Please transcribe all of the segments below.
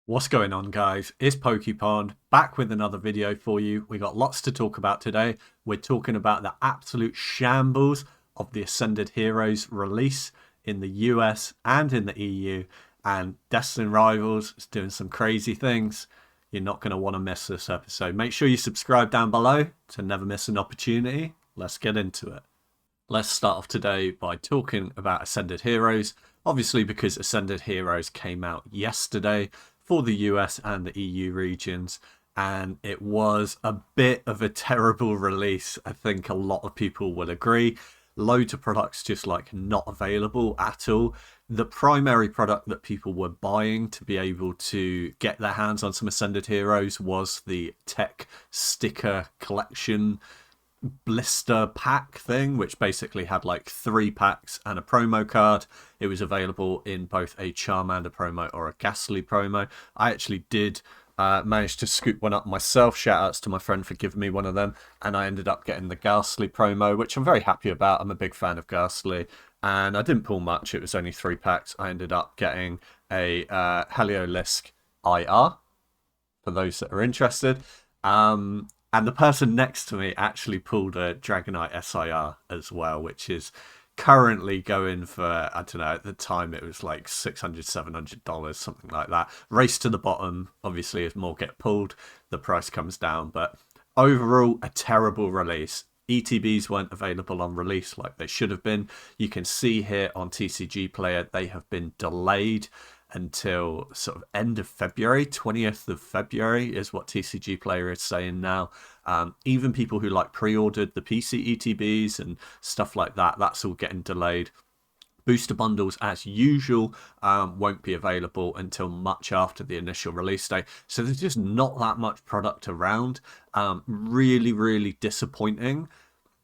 What's going on, guys? It's PokePond back with another video for you. We got lots to talk about today. We're talking about the absolute shambles of the Ascended Heroes release in the US and in the EU, and Destined Rivals is doing some crazy things. You're not going to want to miss this episode. Make sure you subscribe down below to never miss an opportunity. Let's get into it. Let's start off today by talking about Ascended Heroes. Obviously, because Ascended Heroes came out yesterday for the US and the EU regions, and it was a bit of a terrible release. I think a lot of people will agree. Loads of products just like not available at all. The primary product that people were buying to be able to get their hands on some Ascended Heroes was the tech sticker collection blister pack thing, which basically had like 3 packs and a promo card. It was available in both a Charmander promo or a Ghastly promo. I actually did manage to scoop one up myself. Shout outs to my friend for giving me one of them, and I ended up getting the Ghastly promo, which I'm very happy about. I'm a big fan of Ghastly, and I didn't pull much. It was only 3 packs. I ended up getting a Heliolisk IR for those that are interested. And the person next to me actually pulled a Dragonite SIR as well, which is currently going for, I don't know, at the time it was like $600, $700, something like that. Race to the bottom, obviously, as more get pulled, the price comes down. But overall, a terrible release. ETBs weren't available on release like they should have been. You can see here on TCG Player, they have been delayed until sort of end of February, 20th of February is what TCG Player is saying now. Even people who like pre-ordered the PC ETBs and stuff like that, that's all getting delayed. Booster bundles, as usual, won't be available until much after the initial release date. So there's just not that much product around. Really, really disappointing.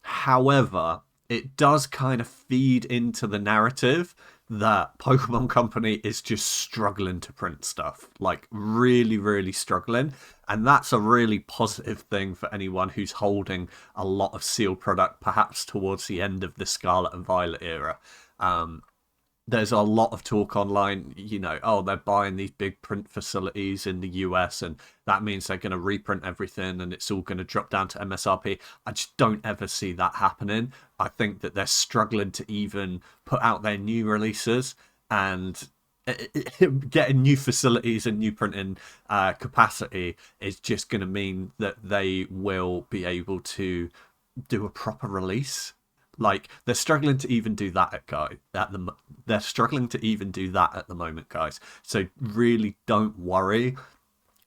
However, it does kind of feed into the narrative that Pokemon Company is just struggling to print stuff, like really, really struggling. And that's a really positive thing for anyone who's holding a lot of sealed product, perhaps towards the end of the Scarlet and Violet era. There's a lot of talk online, oh, they're buying these big print facilities in the US and that means they're going to reprint everything and it's all going to drop down to MSRP. I just don't ever see that happening. I think that they're struggling to even put out their new releases, and getting new facilities and new printing capacity is just going to mean that they will be able to do a proper release. Like, they're struggling to even do that they're struggling to even do that at the moment, guys. So really don't worry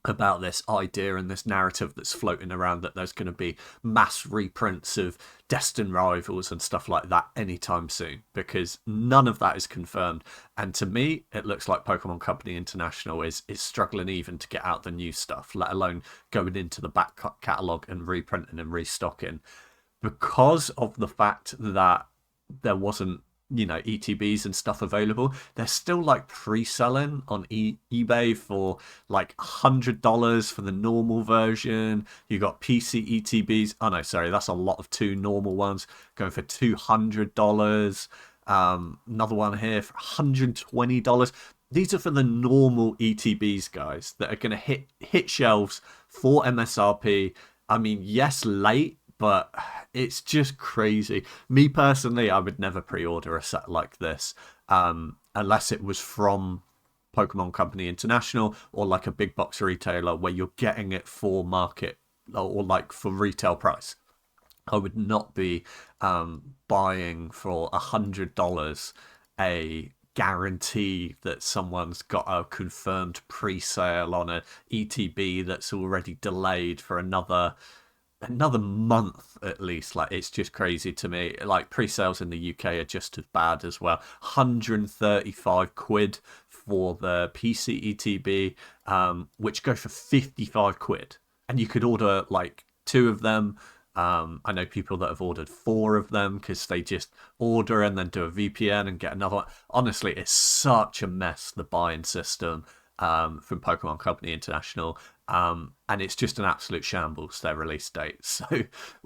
about this idea and this narrative that's floating around that there's going to be mass reprints of Destined Rivals and stuff like that anytime soon, because none of that is confirmed. And to me, it looks like Pokemon Company International is struggling even to get out the new stuff, let alone going into the back catalogue and reprinting and restocking, because of the fact that there wasn't, ETBs and stuff available. They're still like pre-selling on eBay for like $100 for the normal version. You got PC ETBs. Oh no, sorry, that's a lot of 2 normal ones going for $200. Another one here for $120. These are for the normal ETBs, guys, that are going to hit shelves for MSRP. I mean, yes, late, but it's just crazy. Me personally, I would never pre-order a set like this unless it was from Pokemon Company International or like a big box retailer where you're getting it for market or like for retail price. I would not be buying for $100 a guarantee that someone's got a confirmed pre-sale on a ETB that's already delayed for another month at least. Like, it's just crazy to me. Like, pre-sales in the UK are just as bad as well. 135 quid for the PC ETB, which go for 55 quid, and you could order like 2 of them. I know people that have ordered 4 of them because they just order and then do a VPN and get another one. Honestly, it's such a mess, the buying system from Pokemon Company International. And it's just an absolute shambles, their release date. So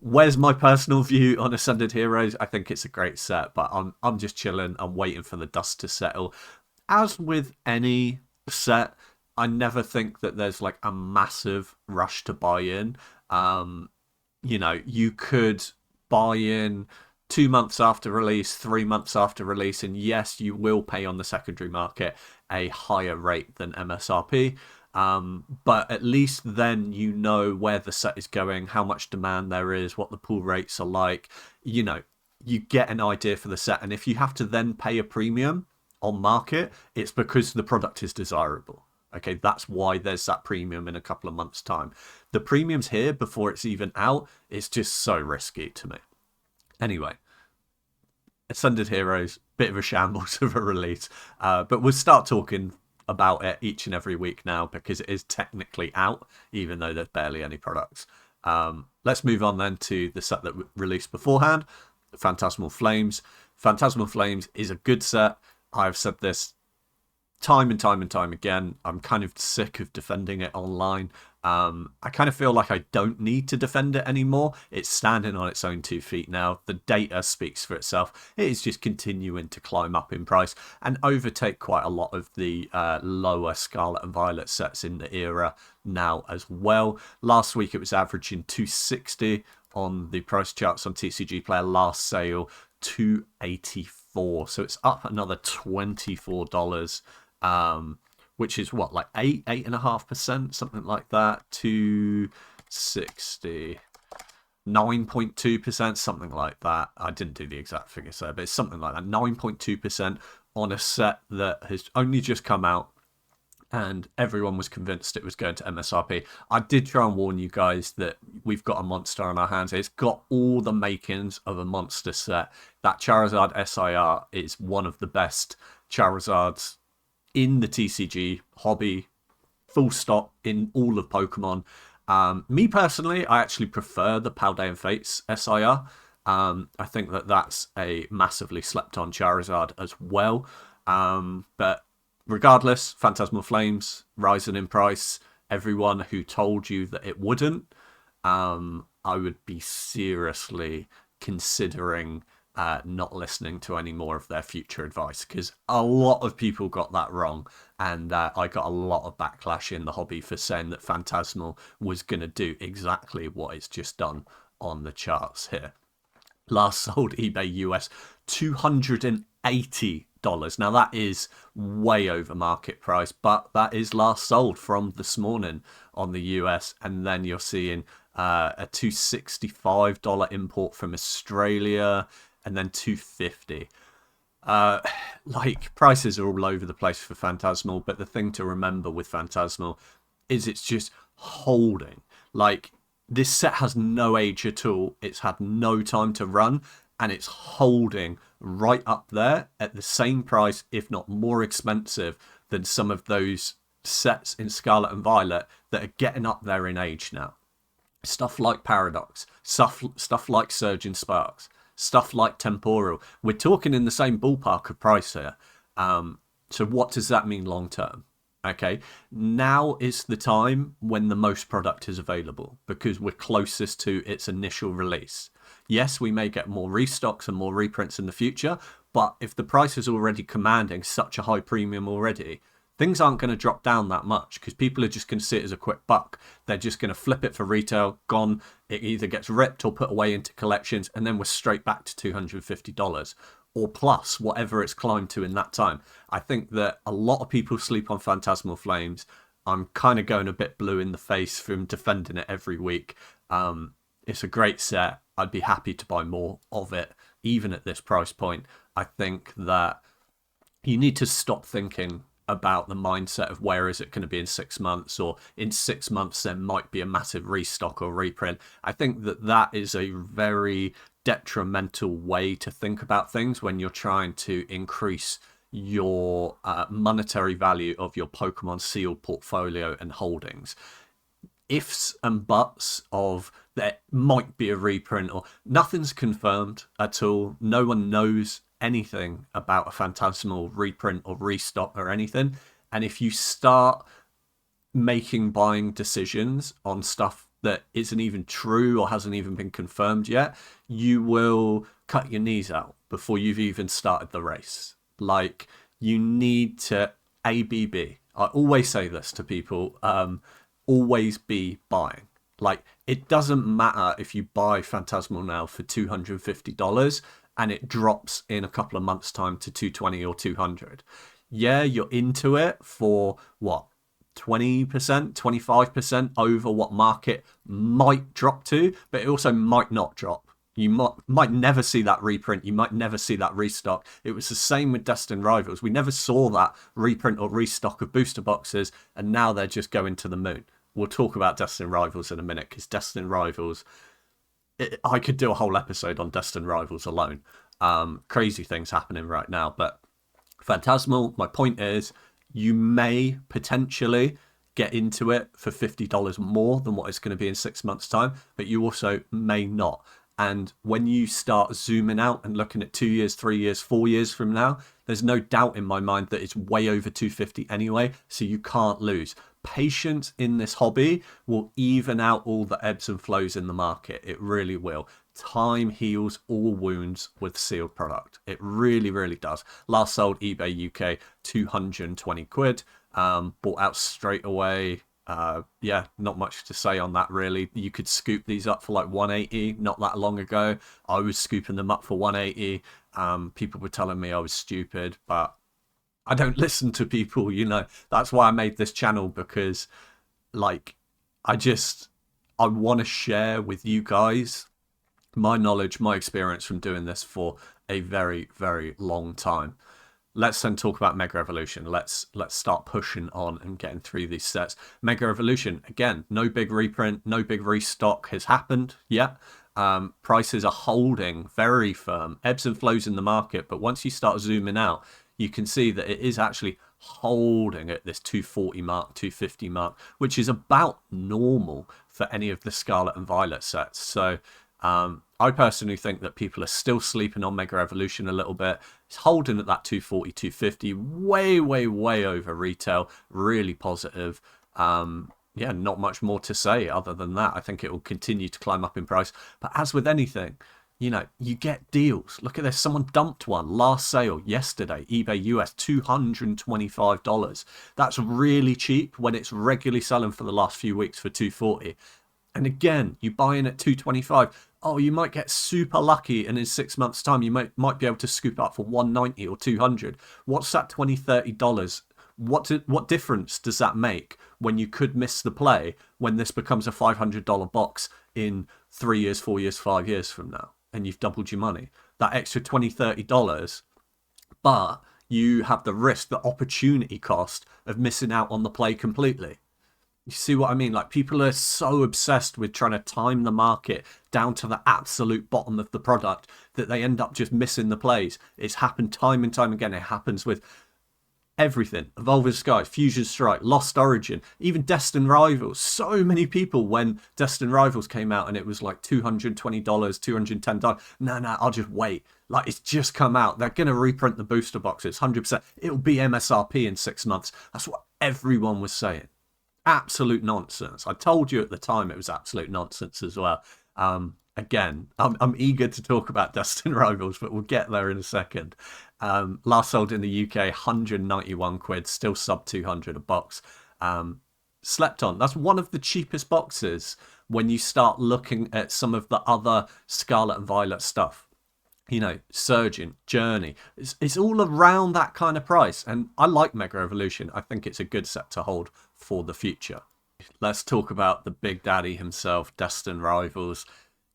where's my personal view on Ascended Heroes? I think it's a great set, but I'm just chilling. I'm waiting for the dust to settle. As with any set, I never think that there's like a massive rush to buy in. You know, you could buy in 2 months after release, 3 months after release, and yes, you will pay on the secondary market a higher rate than MSRP. But at least then you know where the set is going, how much demand there is, what the pull rates are like. You know, you get an idea for the set, and if you have to then pay a premium on market, it's because the product is desirable. Okay, that's why there's that premium in a couple of months' time. The premium's here before it's even out. It's just so risky to me. Anyway, Ascended Heroes, bit of a shambles of a release. But we'll start talking about it each and every week now because it is technically out, even though there's barely any products. Let's move on then to the set that released beforehand, Phantasmal Flames. Phantasmal Flames is a good set. I've said this time and time and time again. I'm kind of sick of defending it online. I kind of feel like I don't need to defend it anymore. It's standing on its own 2 feet now. The data speaks for itself. It is just continuing to climb up in price and overtake quite a lot of the lower Scarlet and Violet sets in the era now as well. Last week it was averaging 260 on the price charts on TCG Player. Last sale 284, so it's up another $24. Which is what, like 8.5%, something like that. 260, 9.2%, something like that. I didn't do the exact figures there, but it's something like that. 9.2% on a set that has only just come out, and everyone was convinced it was going to MSRP. I did try and warn you guys that we've got a monster on our hands. It's got all the makings of a monster set. That Charizard SIR is one of the best Charizards in the TCG hobby, full stop, in all of Pokemon. Me personally, I actually prefer the Paldea Fates SIR. I think that that's a massively slept on Charizard as well. But regardless, Phantasmal Flames rising in price. Everyone who told you that it wouldn't, I would be seriously considering not listening to any more of their future advice, because a lot of people got that wrong, and I got a lot of backlash in the hobby for saying that Phantasmal was going to do exactly what it's just done on the charts here. Last sold eBay US $280. Now that is way over market price, but that is last sold from this morning on the US, and then you're seeing a $265 import from Australia, and then 250. Like, prices are all over the place for Phantasmal, but the thing to remember with Phantasmal is it's just holding. Like, this set has no age at all. It's had no time to run, and it's holding right up there at the same price, if not more expensive than some of those sets in Scarlet and Violet that are getting up there in age now. Stuff like Paradox, stuff like Surging Sparks, stuff like Temporal. We're talking in the same ballpark of price here. So what does that mean long term? Okay, now is the time when the most product is available because we're closest to its initial release. Yes, we may get more restocks and more reprints in the future, but if the price is already commanding such a high premium already, things aren't going to drop down that much because people are just going to see it as a quick buck. They're just going to flip it for retail, gone. It either gets ripped or put away into collections, and then we're straight back to $250 or plus, whatever it's climbed to in that time. I think that a lot of people sleep on Phantasmal Flames. I'm kind of going a bit blue in the face from defending it every week. It's a great set. I'd be happy to buy more of it, even at this price point. I think that you need to stop thinking about the mindset of where is it going to be in 6 months, or in 6 months there might be a massive restock or reprint. I think that that is a very detrimental way to think about things when you're trying to increase your monetary value of your Pokemon sealed portfolio and holdings. Ifs and buts of there might be a reprint, or nothing's confirmed at all. No one knows anything about a Phantasmal reprint or restock or anything. And if you start making buying decisions on stuff that isn't even true or hasn't even been confirmed yet, you will cut your knees out before you've even started the race. Like, you need to ABB. I always say this to people, always be buying. Like, it doesn't matter if you buy Phantasmal now for $250 and it drops in a couple of months' time to 220 or 200. Yeah, you're into it for what? 20%, 25% over what market might drop to, but it also might not drop. You might never see that reprint. You might never see that restock. It was the same with Destined Rivals. We never saw that reprint or restock of booster boxes, and now they're just going to the moon. We'll talk about Destined Rivals in a minute, because Destined Rivals, I could do a whole episode on Destined Rivals alone. Crazy things happening right now. But Phantasmal, my point is, you may potentially get into it for $50 more than what it's going to be in 6 months' time, but you also may not. And when you start zooming out and looking at 2 years, 3 years, 4 years from now, there's no doubt in my mind that it's way over 250 anyway, so you can't lose. Patience in this hobby will even out all the ebbs and flows in the market. It really will. Time heals all wounds with sealed product. It really, really does. Last sold eBay UK, 220 quid. Bought out straight away. Yeah, not much to say on that really. You could scoop these up for like 180 not that long ago. I was scooping them up for 180. People were telling me I was stupid, but I don't listen to people, you know. That's why I made this channel, because like I want to share with you guys my knowledge, my experience from doing this for a very, very long time. Let's then talk about Mega Evolution. Let's start pushing on and getting through these sets. Mega Evolution, again, no big reprint, no big restock has happened yet. Prices are holding very firm, ebbs and flows in the market, but once you start zooming out, you can see that it is actually holding at this 240 mark, 250 mark, which is about normal for any of the Scarlet and Violet sets. So I personally think that people are still sleeping on Mega Evolution a little bit. It's holding at that 240, 250, way, way, way over retail. Really positive. Yeah, not much more to say other than that. I think it will continue to climb up in price. But as with anything, you know, you get deals. Look at this. Someone dumped one last sale yesterday, eBay US, $225. That's really cheap when it's regularly selling for the last few weeks for 240. And again, you buy in at 225. Oh, you might get super lucky, and in 6 months' time, you might be able to scoop up for 190 or 200. What's that $20, $30? What difference does that make when you could miss the play when this becomes a $500 box in 3 years, 4 years, 5 years from now, and you've doubled your money? That extra $20, $30, but you have the risk, the opportunity cost of missing out on the play completely. You see what I mean? Like, people are so obsessed with trying to time the market down to the absolute bottom of the product that they end up just missing the plays. It's happened time and time again. It happens with everything. Evolving Skies, Fusion Strike, Lost Origin, even Destined Rivals. So many people, when Destined Rivals came out and it was like $220, $210, no, I'll just wait. Like, it's just come out. They're going to reprint the booster boxes, 100%. It'll be MSRP in 6 months. That's what everyone was saying. Absolute nonsense. I told you at the time it was absolute nonsense as well. Again, I'm eager to talk about Destined Rivals, but we'll get there in a second. Last sold in the UK, 191 quid, still sub 200 a box. Slept on. That's one of the cheapest boxes when you start looking at some of the other Scarlet and Violet stuff. You know, Surgeon, Journey. It's all around that kind of price. And I like Mega Evolution. I think it's a good set to hold for the future. Let's talk about the big daddy himself, Destined Rivals,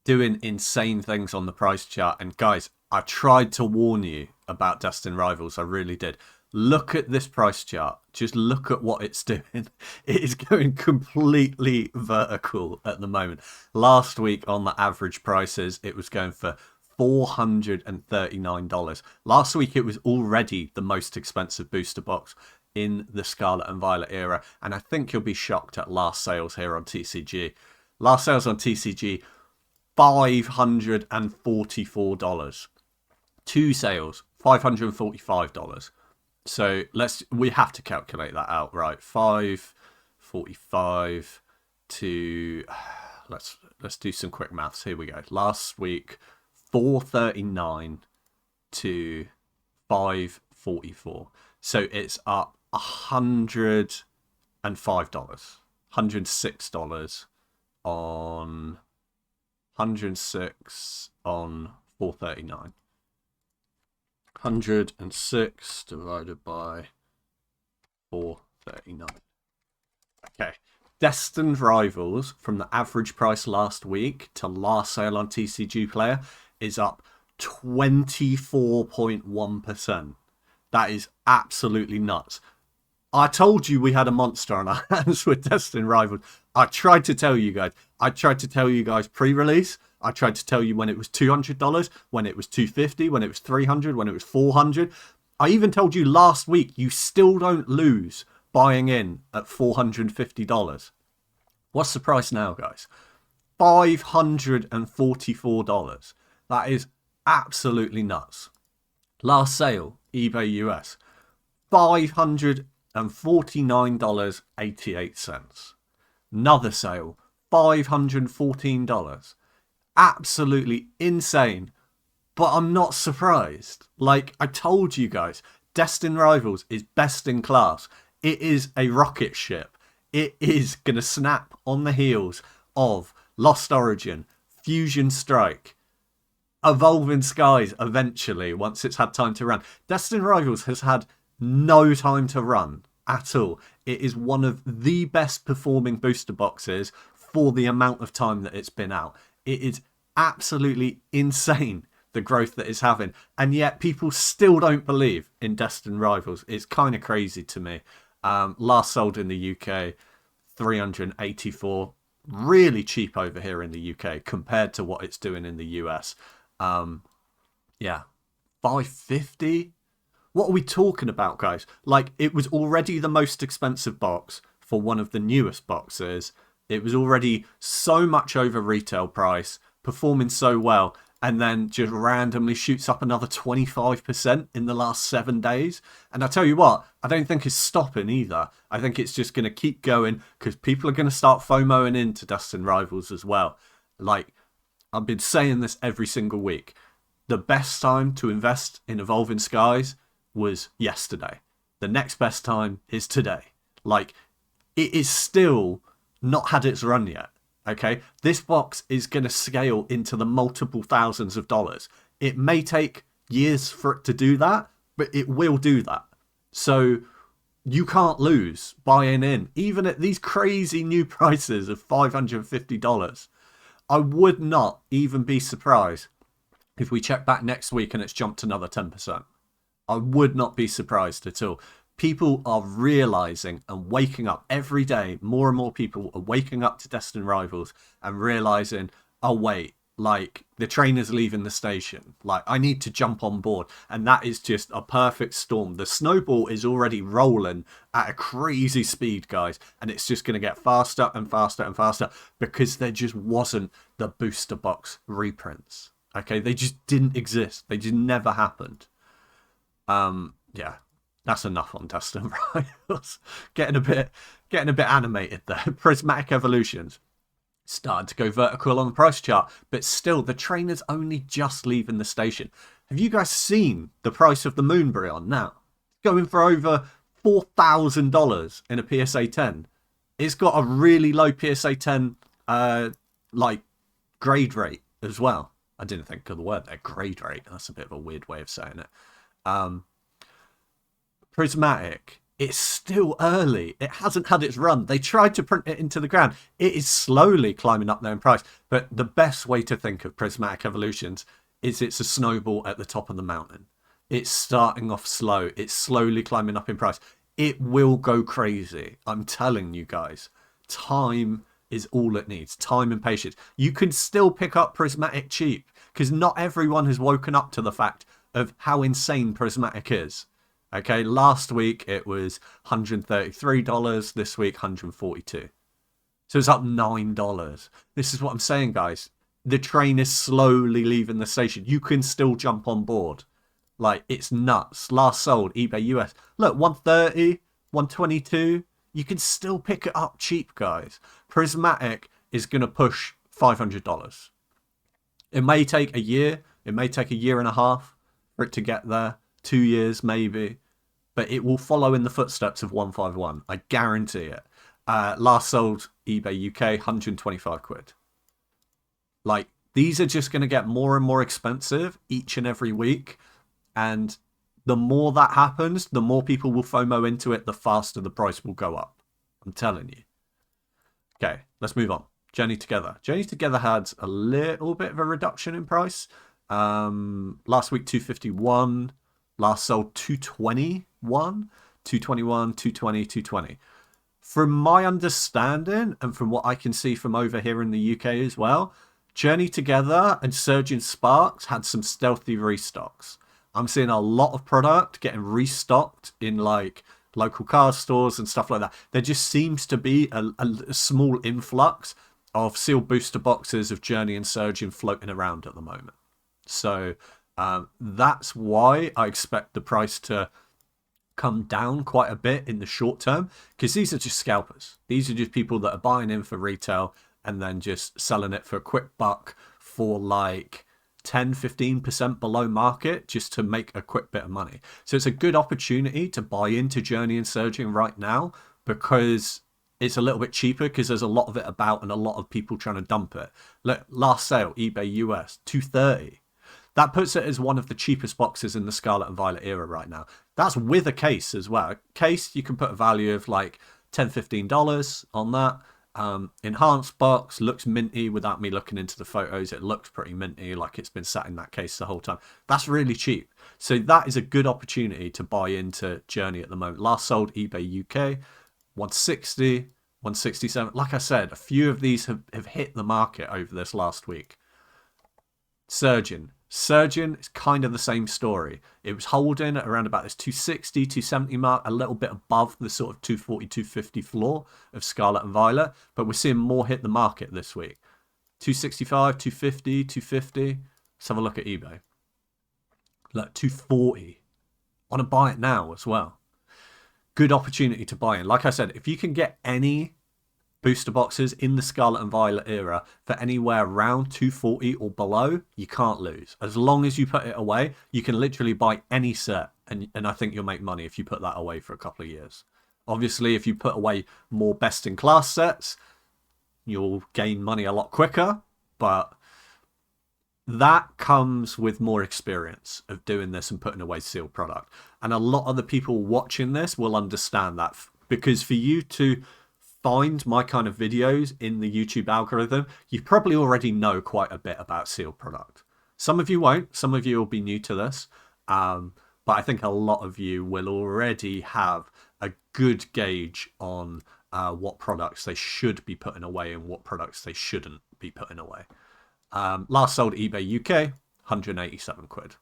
doing insane things on the price chart. And guys, I tried to warn you about Destined Rivals. I really did. Look at this price chart. Just look at what it's doing. It is going completely vertical at the moment. Last week on the average prices, it was going for $439. Last week, it was already the most expensive booster box in the Scarlet and Violet era. And I think you'll be shocked at last sales here on TCG. Last sales on TCG, $544. 2 sales, $545. So we have to calculate that out, right? 545 to, let's do some quick maths. Here we go. Last week, 439 to 544. So it's up $105. $106 on 106 on 439. 106 divided by 439. Okay. Destined Rivals, from the average price last week to last sale on TCG Player, is up 24.1%. That is absolutely nuts. I told you we had a monster on our hands with Destined Rivals. I tried to tell you guys. I tried to tell you guys pre-release. I tried to tell you when it was $200, when it was $250, when it was $300, when it was $400. I even told you last week you still don't lose buying in at $450. What's the price now, guys? $544. That is absolutely nuts. Last sale, eBay US, $549.88. Another sale, $514. Absolutely insane. But I'm not surprised. Like I told you guys, Destined Rivals is best in class. It is a rocket ship. It is going to snap on the heels of Lost Origin, Fusion Strike, Evolving Skies eventually, once it's had time to run. Destined Rivals has had no time to run at all. It is one of the best performing booster boxes for the amount of time that it's been out. It is absolutely insane, the growth that it's having. And yet people still don't believe in Destined Rivals. It's kind of crazy to me. Last sold in the UK, 384. Really cheap over here in the UK compared to what it's doing in the US. Yeah, 550. What are we talking about, guys? Like, it was already the most expensive box for one of the newest boxes. It was already so much over retail price, performing so well, and then just randomly shoots up another 25% in the last 7 days. And I tell you what, I don't think it's stopping either. I think it's just going to keep going because people are going to start FOMOing into Destined Rivals as well. Like, I've been saying this every single week. The best time to invest in Evolving Skies was yesterday. The next best time is today. Like, it is still not had its run yet. Okay, this box is going to scale into the multiple thousands of dollars. It may take years for it to do that, but it will do that. So you can't lose buying in, even at these crazy new prices of $550. I would not even be surprised if we check back next week and it's jumped another 10%. I would not be surprised at all. People are realizing and waking up every day. More and more people are waking up to Destined Rivals and realizing, oh wait, like the train is leaving the station. Like I need to jump on board. And that is just a perfect storm. The snowball is already rolling at a crazy speed, guys. And it's just going to get faster and faster and faster because there just wasn't the booster box reprints. Okay, they just didn't exist. They just never happened. Yeah. That's enough on Destined Rivals. Getting a bit animated there. Prismatic Evolutions started to go vertical on the price chart, but still the train is only just leaving the station. Have you guys seen the price of the Moonbryon now? Going for over $4,000 in a PSA 10. It's got a really low PSA 10 like grade rate as well. I didn't think of the word there, grade rate. That's a bit of a weird way of saying it. Prismatic, it's still early. It hasn't had its run. They tried to print it into the ground. It is slowly climbing up there in price. But the best way to think of Prismatic Evolutions is it's a snowball at the top of the mountain. It's starting off slow. It's slowly climbing up in price. It will go crazy. I'm telling you guys. Time is all it needs. Time and patience. You can still pick up Prismatic cheap because not everyone has woken up to the fact of how insane Prismatic is. Okay, last week it was $133. This week, $142. So it's up $9. This is what I'm saying, guys. The train is slowly leaving the station. You can still jump on board. Like, it's nuts. Last sold, eBay US. Look, $130, $122. You can still pick it up cheap, guys. Prismatic is going to push $500. It may take a year. It may take a year and a half for it to get there. 2 years, maybe. but it will follow in the footsteps of 151. I guarantee it. Last sold eBay UK, 125 quid. Like, these are just going to get more and more expensive each and every week. And the more that happens, the more people will FOMO into it, the faster the price will go up. I'm telling you. Okay, let's move on. Journey Together. Journey Together had a little bit of a reduction in price. Last week, 251. Last sold 221. 221, 220, 220. From my understanding, and from what I can see from over here in the UK as well, Journey Together and Surging Sparks had some stealthy restocks. I'm seeing a lot of product getting restocked in like local car stores and stuff like that. There just seems to be a small influx of sealed booster boxes of Journey and Surging floating around at the moment. So that's why I expect the price to come down quite a bit in the short term, because these are just scalpers. These are just people that are buying in for retail and then just selling it for a quick buck for like 10-15% below market just to make a quick bit of money. So it's a good opportunity to buy into Journey and Surging right now, because it's a little bit cheaper, because there's a lot of it about and a lot of people trying to dump it. Look, last sale, eBay US, 230. That puts it as one of the cheapest boxes in the Scarlet and Violet era right now. That's with a case as well. A case, you can put a value of like $10-15 on that. Enhanced box, looks minty without me looking into the photos. It looks pretty minty, like it's been sat in that case the whole time. That's really cheap. So that is a good opportunity to buy into Journey at the moment. Last sold eBay UK, 160, 167. Like I said, a few of these have hit the market over this last week. Surging is kind of the same story. It was holding at around about this 260, 270 mark, a little bit above the sort of 240, 250 floor of Scarlet and Violet, but we're seeing more hit the market this week. 265, 250, 250. Let's have a look at eBay. Look, 240. Want to buy it now as well. Good opportunity to buy in. Like I said, if you can get any booster boxes in the Scarlet and Violet era for anywhere around 240 or below, you can't lose. As long as you put it away, you can literally buy any set, and I think you'll make money if you put that away for a couple of years. Obviously, if you put away more best-in-class sets, you'll gain money a lot quicker, but that comes with more experience of doing this and putting away sealed product. And a lot of the people watching this will understand that, because for you to find my kind of videos in the YouTube algorithm, you probably already know quite a bit about sealed product. Some of you won't. Some of you will be new to this. But I think a lot of you will already have a good gauge on what products they should be putting away and what products they shouldn't be putting away. Last sold eBay UK, 187 quid.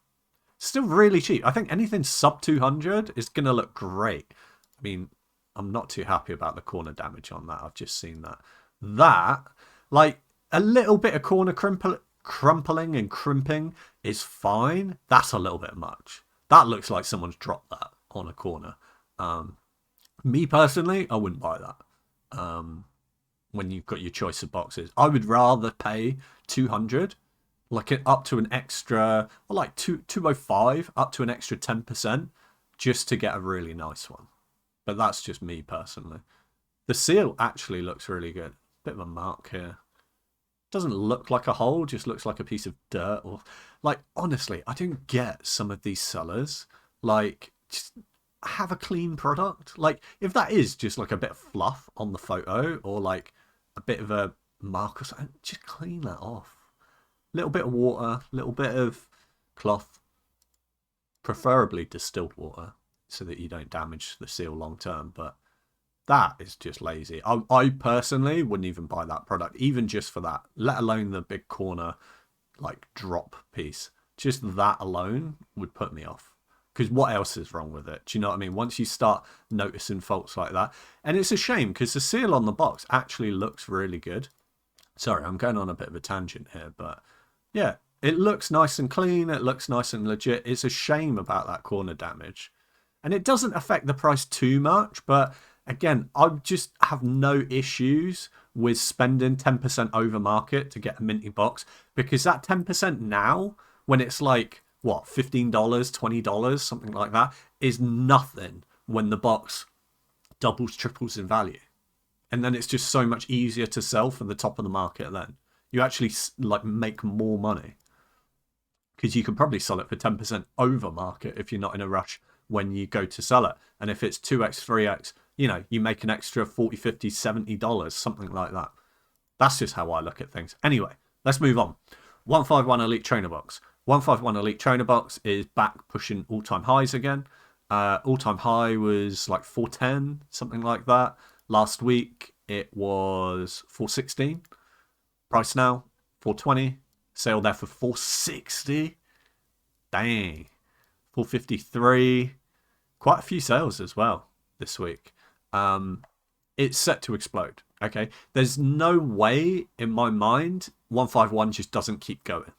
Still really cheap. I think anything sub 200 is going to look great. I mean, I'm not too happy about the corner damage on that. I've just seen that. That, like, a little bit of corner crumpling and crimping is fine. That's a little bit much. That looks like someone's dropped that on a corner. Me personally, I wouldn't buy that. When you've got your choice of boxes, I would rather pay 200, like up to an extra, or like 205, up to an extra 10%, just to get a really nice one. But that's just me personally. The seal actually looks really good. Bit of a mark here. Doesn't look like a hole, just looks like a piece of dirt. Or, like, honestly, I don't get some of these sellers. Like, just have a clean product. Like, if that is just like a bit of fluff on the photo, or like a bit of a mark or something, just clean that off. Little bit of water, little bit of cloth, preferably distilled water, so that you don't damage the seal long term. But that is just lazy. I personally wouldn't even buy that product, even just for that, let alone the big corner like drop piece. Just that alone would put me off, because what else is wrong with it? Do you know what I mean? Once you start noticing faults like that, and it's a shame because the seal on the box actually looks really good. Sorry, I'm going on a bit of a tangent here, but yeah, it looks nice and clean, it looks nice and legit. It's a shame about that corner damage. And it doesn't affect the price too much, but again, I just have no issues with spending 10% over market to get a minty box, because that 10% now, when it's like, what, $15, $20, something like that, is nothing when the box doubles, triples in value. And then it's just so much easier to sell from the top of the market then. You actually like make more money. Because you can probably sell it for 10% over market if you're not in a rush when you go to sell it. And if it's 2x, 3x, you know, you make an extra $40, $50, $70, something like that. That's just how I look at things. Anyway, let's move on. 151 Elite Trainer Box. 151 Elite Trainer Box is back pushing all-time highs again. All-time high was like 410, something like that. Last week it was 416. Price now 420. Sale there for 460. Dang. 453. Quite a few sales as well this week. It's set to explode. Okay. There's no way in my mind 151 just doesn't keep going.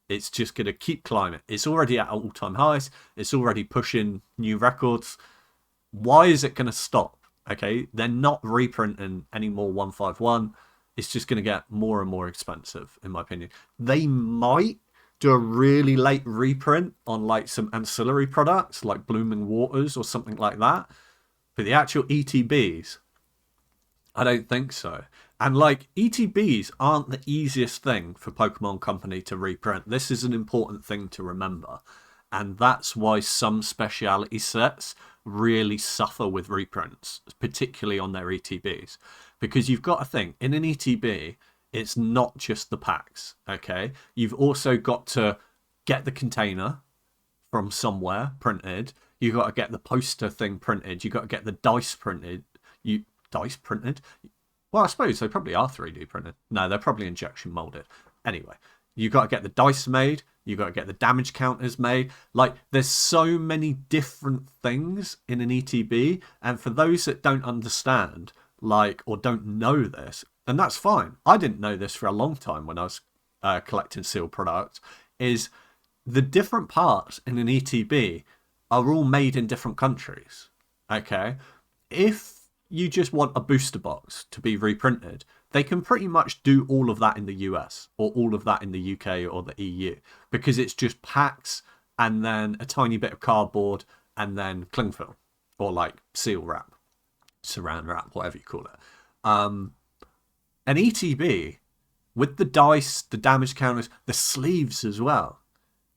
It's just going to keep climbing. It's already at all-time highs. It's already pushing new records. Why is it going to stop? Okay. They're not reprinting any more 151. It's just going to get more and more expensive, in my opinion. They might do a really late reprint on like some ancillary products like Blooming Waters or something like that. But the actual ETBs, I don't think so. And like ETBs aren't the easiest thing for Pokemon Company to reprint. This is an important thing to remember. And that's why some speciality sets really suffer with reprints, particularly on their ETBs. Because you've got to think, in an ETB, it's not just the packs, okay? You've also got to get the container from somewhere printed. You've got to get the poster thing printed. You've got to get the dice printed. Dice printed? Well, I suppose they probably are 3D printed. No, they're probably injection molded. Anyway, you've got to get the dice made. You've got to get the damage counters made. Like, there's so many different things in an ETB. And for those that don't understand, like, or don't know this, and that's fine. I didn't know this for a long time when I was collecting sealed products, is the different parts in an ETB are all made in different countries. Okay? If you just want a booster box to be reprinted, they can pretty much do all of that in the US or all of that in the UK or the EU, because it's just packs and then a tiny bit of cardboard and then cling film or like seal wrap, saran wrap, whatever you call it. An ETB with the dice, the damage counters, the sleeves as well,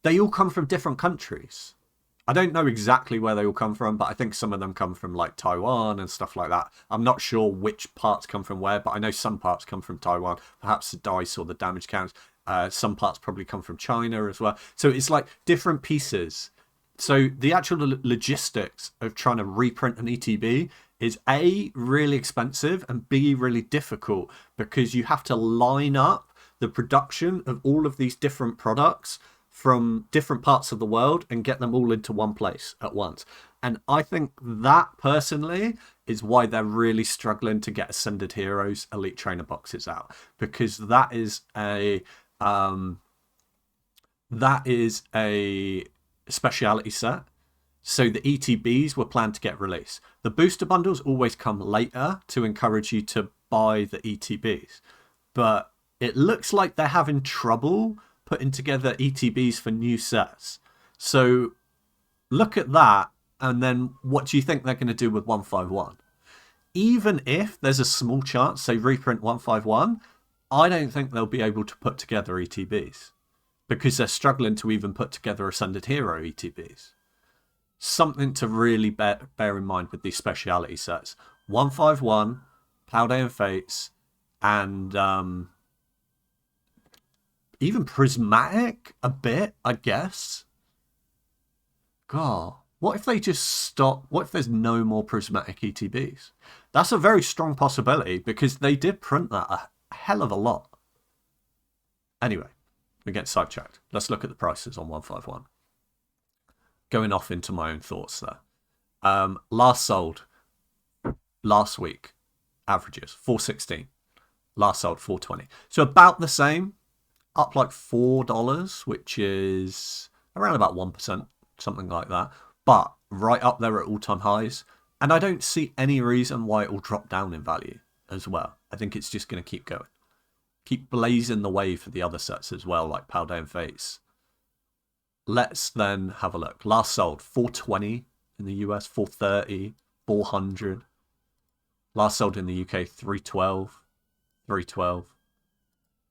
they all come from different countries. I don't know exactly where they all come from, but I think some of them come from like Taiwan and stuff like that. I'm not sure which parts come from where, but I know some parts come from Taiwan, perhaps the dice or the damage counters. Some parts probably come from China as well. So it's like different pieces. So the actual logistics of trying to reprint an ETB is A, really expensive, and B, really difficult, because you have to line up the production of all of these different products from different parts of the world and get them all into one place at once. And I think that personally is why they're really struggling to get Ascended Heroes Elite Trainer boxes out, because that is a speciality set. So the ETBs were planned to get released. The booster bundles always come later to encourage you to buy the ETBs. But it looks like they're having trouble putting together ETBs for new sets. So look at that, and then what do you think they're going to do with 151? Even if there's a small chance they reprint 151, I don't think they'll be able to put together ETBs, because they're struggling to even put together Ascended Hero ETBs. Something to really bear in mind with these speciality sets. 151, Paldea and Fates, and even Prismatic a bit, I guess. God, what if they just stop? What if there's no more Prismatic ETBs? That's a very strong possibility, because they did print that a hell of a lot. Anyway, we get sidetracked. Let's look at the prices on 151. Going off into my own thoughts there. Last sold last week, averages 416. Last sold 420. So about the same, up like $4, which is around about 1%, something like that. But right up there at all-time highs. And I don't see any reason why it will drop down in value as well. I think it's just going to keep going. Keep blazing the way for the other sets as well, like Paldea and Fates. Let's then have a look. Last sold, 420. in the US, 430, 400. Last sold in the UK, 312, 312.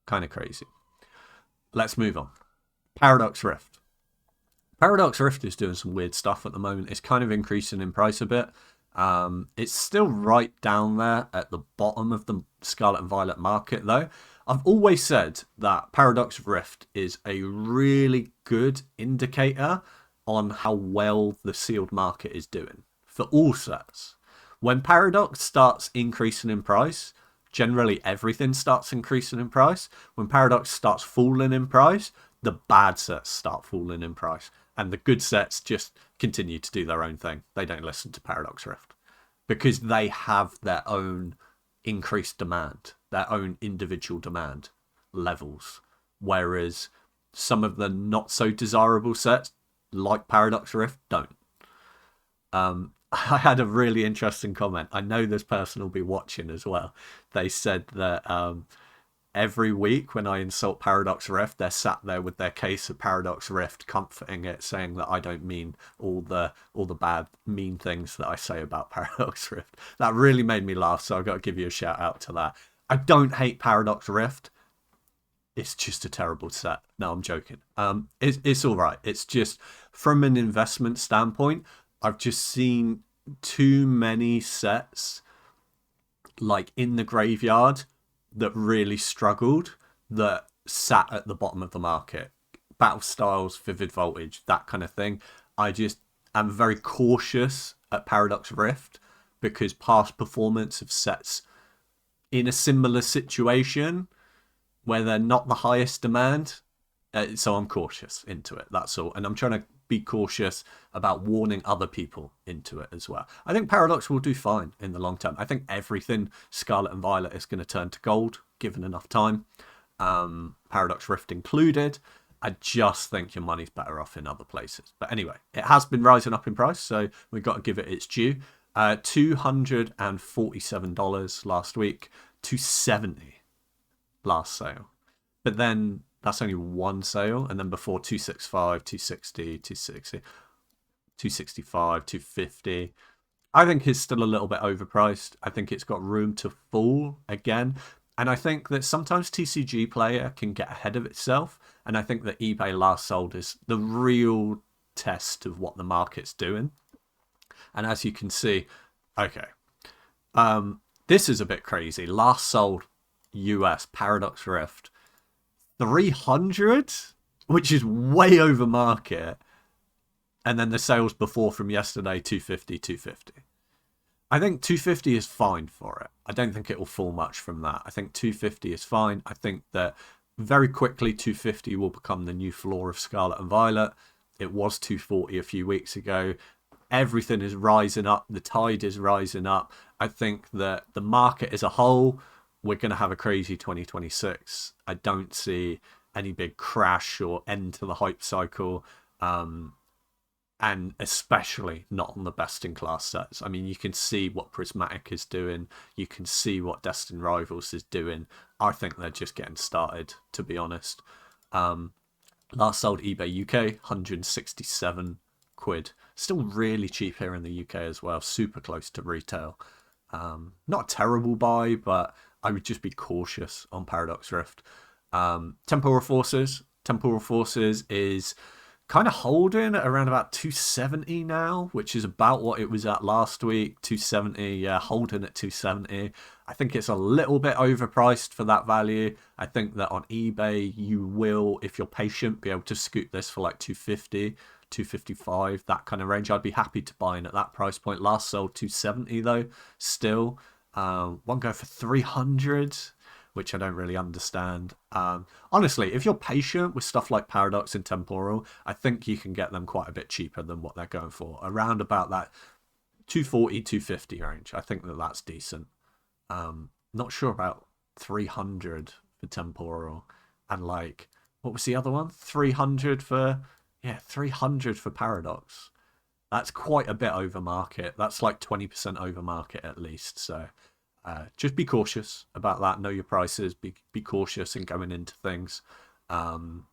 Kind of crazy. Let's move on. Paradox Rift. Paradox Rift is doing some weird stuff at the moment. It's kind of increasing in price a bit. It's still right down there at the bottom of the Scarlet and Violet market, though. I've always said that Paradox Rift is a really good indicator on how well the sealed market is doing for all sets. When Paradox starts increasing in price, generally everything starts increasing in price. When Paradox starts falling in price, the bad sets start falling in price. And the good sets just continue to do their own thing. They don't listen to Paradox Rift because they have their own increased demand, their own individual demand levels. Whereas some of the not so desirable sets, like Paradox Rift, don't. I had a really interesting comment. I know this person will be watching as well. They said that every week when I insult Paradox Rift, they're sat there with their case of Paradox Rift, comforting it, saying that I don't mean all the bad, mean things that I say about Paradox Rift. That really made me laugh, so I've got to give you a shout out to that. I don't hate Paradox Rift. It's just a terrible set. No, I'm joking. It's all right. It's just from an investment standpoint, I've just seen too many sets like in the graveyard that really struggled, that sat at the bottom of the market. Battle Styles, Vivid Voltage, that kind of thing. I just am very cautious at Paradox Rift because past performance of sets in a similar situation where they're not the highest demand. So I'm cautious into it, that's all. And I'm trying to be cautious about warning other people into it as well. I think Paradox will do fine in the long term. I think everything Scarlet and Violet is going to turn to gold given enough time, Paradox Rift included. I just think your money's better off in other places. But anyway, it has been rising up in price, so we've got to give it its due. $247 last week, $270 last sale. But then that's only one sale, and then before 265, 260, 260, 265, 250. I think it's still a little bit overpriced. I think it's got room to fall again. And I think that sometimes TCG Player can get ahead of itself. And I think that eBay last sold is the real test of what the market's doing. And as you can see, okay, this is a bit crazy. Last sold US Paradox Rift 300, which is way over market. And then the sales before from yesterday, 250, 250. I think 250 is fine for it. I don't think it will fall much from that. I think 250 is fine. I think that very quickly 250 will become the new floor of Scarlet and Violet. It was 240 a few weeks ago. Everything is rising up. The tide is rising up. I think that the market as a whole, we're going to have a crazy 2026. I don't see any big crash or end to the hype cycle. And especially not on the best-in-class sets. I mean, you can see what Prismatic is doing. You can see what Destined Rivals is doing. I think they're just getting started, to be honest. Last sold eBay UK, 167 quid. Still really cheap here in the UK as well. Super close to retail. Not a terrible buy, but I would just be cautious on Paradox Rift. Temporal Forces. Temporal Forces is kind of holding at around about 270 now, which is about what it was at last week. 270, yeah, holding at 270. I think it's a little bit overpriced for that value. I think that on eBay, you will, if you're patient, be able to scoop this for like 250, 255, that kind of range. I'd be happy to buy in at that price point. Last sold 270 though, still. One go for 300. Which I don't really understand. Honestly, if you're patient with stuff like Paradox and Temporal, I think you can get them quite a bit cheaper than what they're going for. Around about that 240, 250 range. I think that that's decent. Not sure about 300 for Temporal. And like, what was the other one? 300 for, yeah, 300 for Paradox. That's quite a bit over market. That's like 20% over market at least. So just be cautious about that. Know your prices. Be cautious in going into things,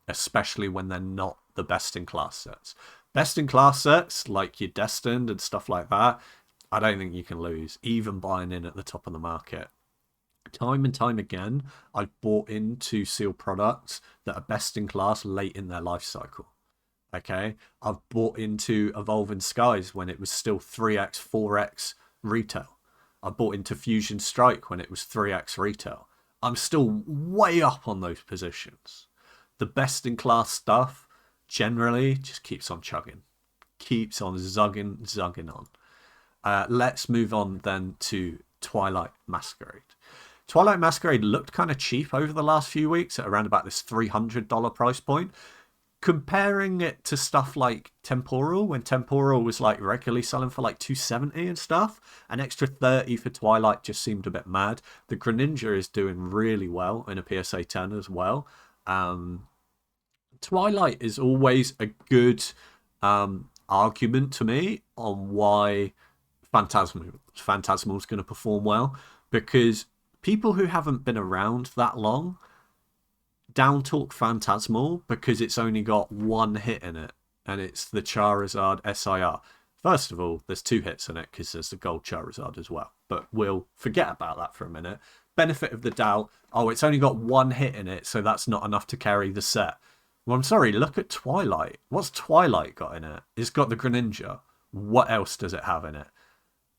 especially when they're not the best in class sets. Best in class sets, like your Destined and stuff like that, I don't think you can lose, even buying in at the top of the market. Time and time again, I've bought into sealed products that are best in class late in their life cycle. Okay, I've bought into Evolving Skies when it was still 3x, 4x retail. I bought into Fusion Strike when it was 3x retail. I'm still way up on those positions. The best in class stuff generally just keeps on chugging, keeps on zugging on. Let's move on then to Twilight Masquerade. Twilight Masquerade looked kind of cheap over the last few weeks at around about this $300 price point. Comparing it to stuff like Temporal, when Temporal was like regularly selling for like 270 and stuff, an extra 30 for Twilight just seemed a bit mad. The Greninja is doing really well in a PSA 10 as well. Twilight is always a good argument to me on why Phantasmal is going to perform well, because people who haven't been around that long down talk Phantasmal because it's only got one hit in it, and it's the Charizard SIR. First of all, there's 2 hits in it because there's the gold Charizard as well, but we'll forget about that for a minute. Benefit of the doubt, oh, it's only got 1 hit in it, so that's not enough to carry the set. Well, I'm sorry, look at Twilight. What's Twilight got in it? It's got the Greninja. What else does it have in it?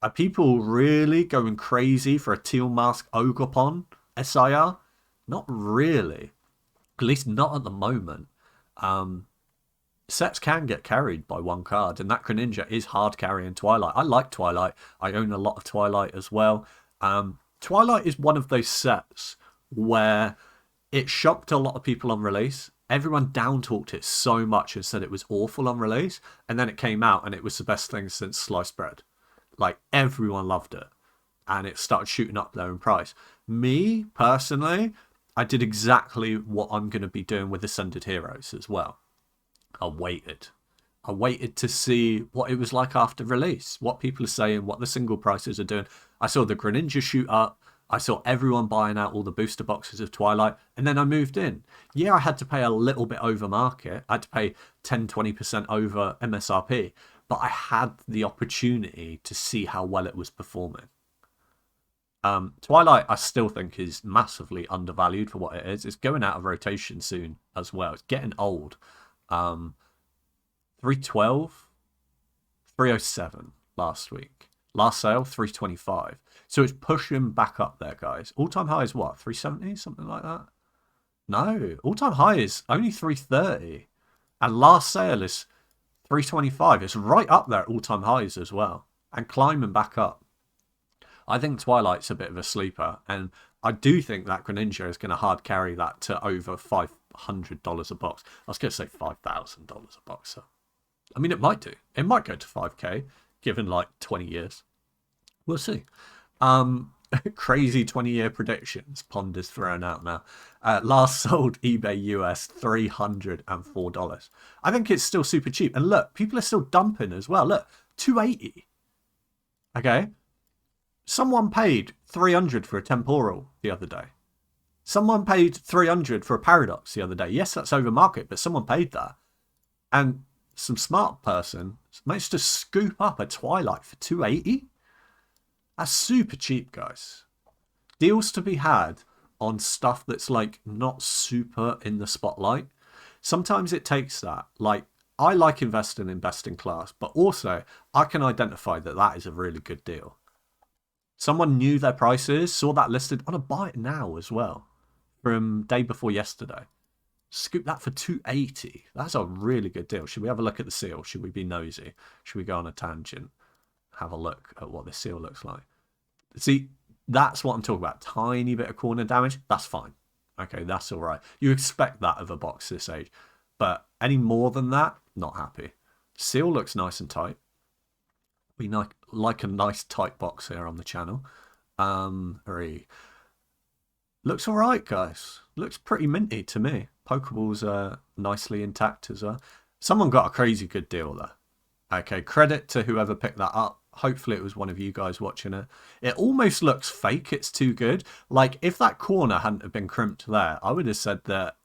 Are people really going crazy for a Teal Mask Ogerpon SIR? Not really. At least not at the moment. Sets can get carried by 1 card, and that Greninja is hard carrying Twilight. I like Twilight. I own a lot of Twilight as well. Twilight is one of those sets where it shocked a lot of people on release. Everyone down-talked it so much and said it was awful on release, and then it came out and it was the best thing since sliced bread. Like, everyone loved it, and it started shooting up there in price. Me, personally, I did exactly what I'm going to be doing with Ascended Heroes as well. I waited. I waited to see what it was like after release, what people are saying, what the single prices are doing. I saw the Greninja shoot up. I saw everyone buying out all the booster boxes of Twilight, and then I moved in. Yeah, I had to pay a little bit over market. I had to pay 10-20% over MSRP, but I had the opportunity to see how well it was performing. Twilight, I still think, is massively undervalued for what it is. It's going out of rotation soon as well. It's getting old. 312, 307 last week. Last sale, 325. So it's pushing back up there, guys. All-time high is what? 370? Something like that? No. All-time high is only 330. And last sale is 325. It's right up there at all-time highs as well. And climbing back up. I think Twilight's a bit of a sleeper, and I do think that Greninja is going to hard carry that to over $500 a box. I was going to say $5,000 a box. So, I mean, it might do. It might go to 5k, given like 20 years. We'll see. Crazy 20-year predictions. Pond is thrown out now. Last sold eBay US $304. I think it's still super cheap. And look, people are still dumping as well. Look, 280. Okay. Someone paid 300 for a Temporal the other day. Someone paid 300 for a Paradox the other day. Yes, that's over market, but someone paid that. And some smart person managed to scoop up a Twilight for 280. That's super cheap, guys. Deals to be had on stuff that's like not super in the spotlight. Sometimes it takes that. Like, I like investing in best in class, but also I can identify that that is a really good deal. Someone knew their prices, saw that listed on a buy it now as well from day before yesterday. Scoop that for 280. That's a really good deal. Should we have a look at the seal? Should we be nosy? Should we go on a tangent? Have a look at what the seal looks like. See, that's what I'm talking about. Tiny bit of corner damage. That's fine. Okay, that's all right. You expect that of a box this age. But any more than that, not happy. Seal looks nice and tight. We like a nice tight box here on the channel. Looks all right, guys. Looks pretty minty to me. Pokeballs are nicely intact as well. Someone got a crazy good deal there. Okay, credit to whoever picked that up. Hopefully it was one of you guys watching it. It almost looks fake. It's too good. Like, if that corner hadn't have been crimped there, I would have said that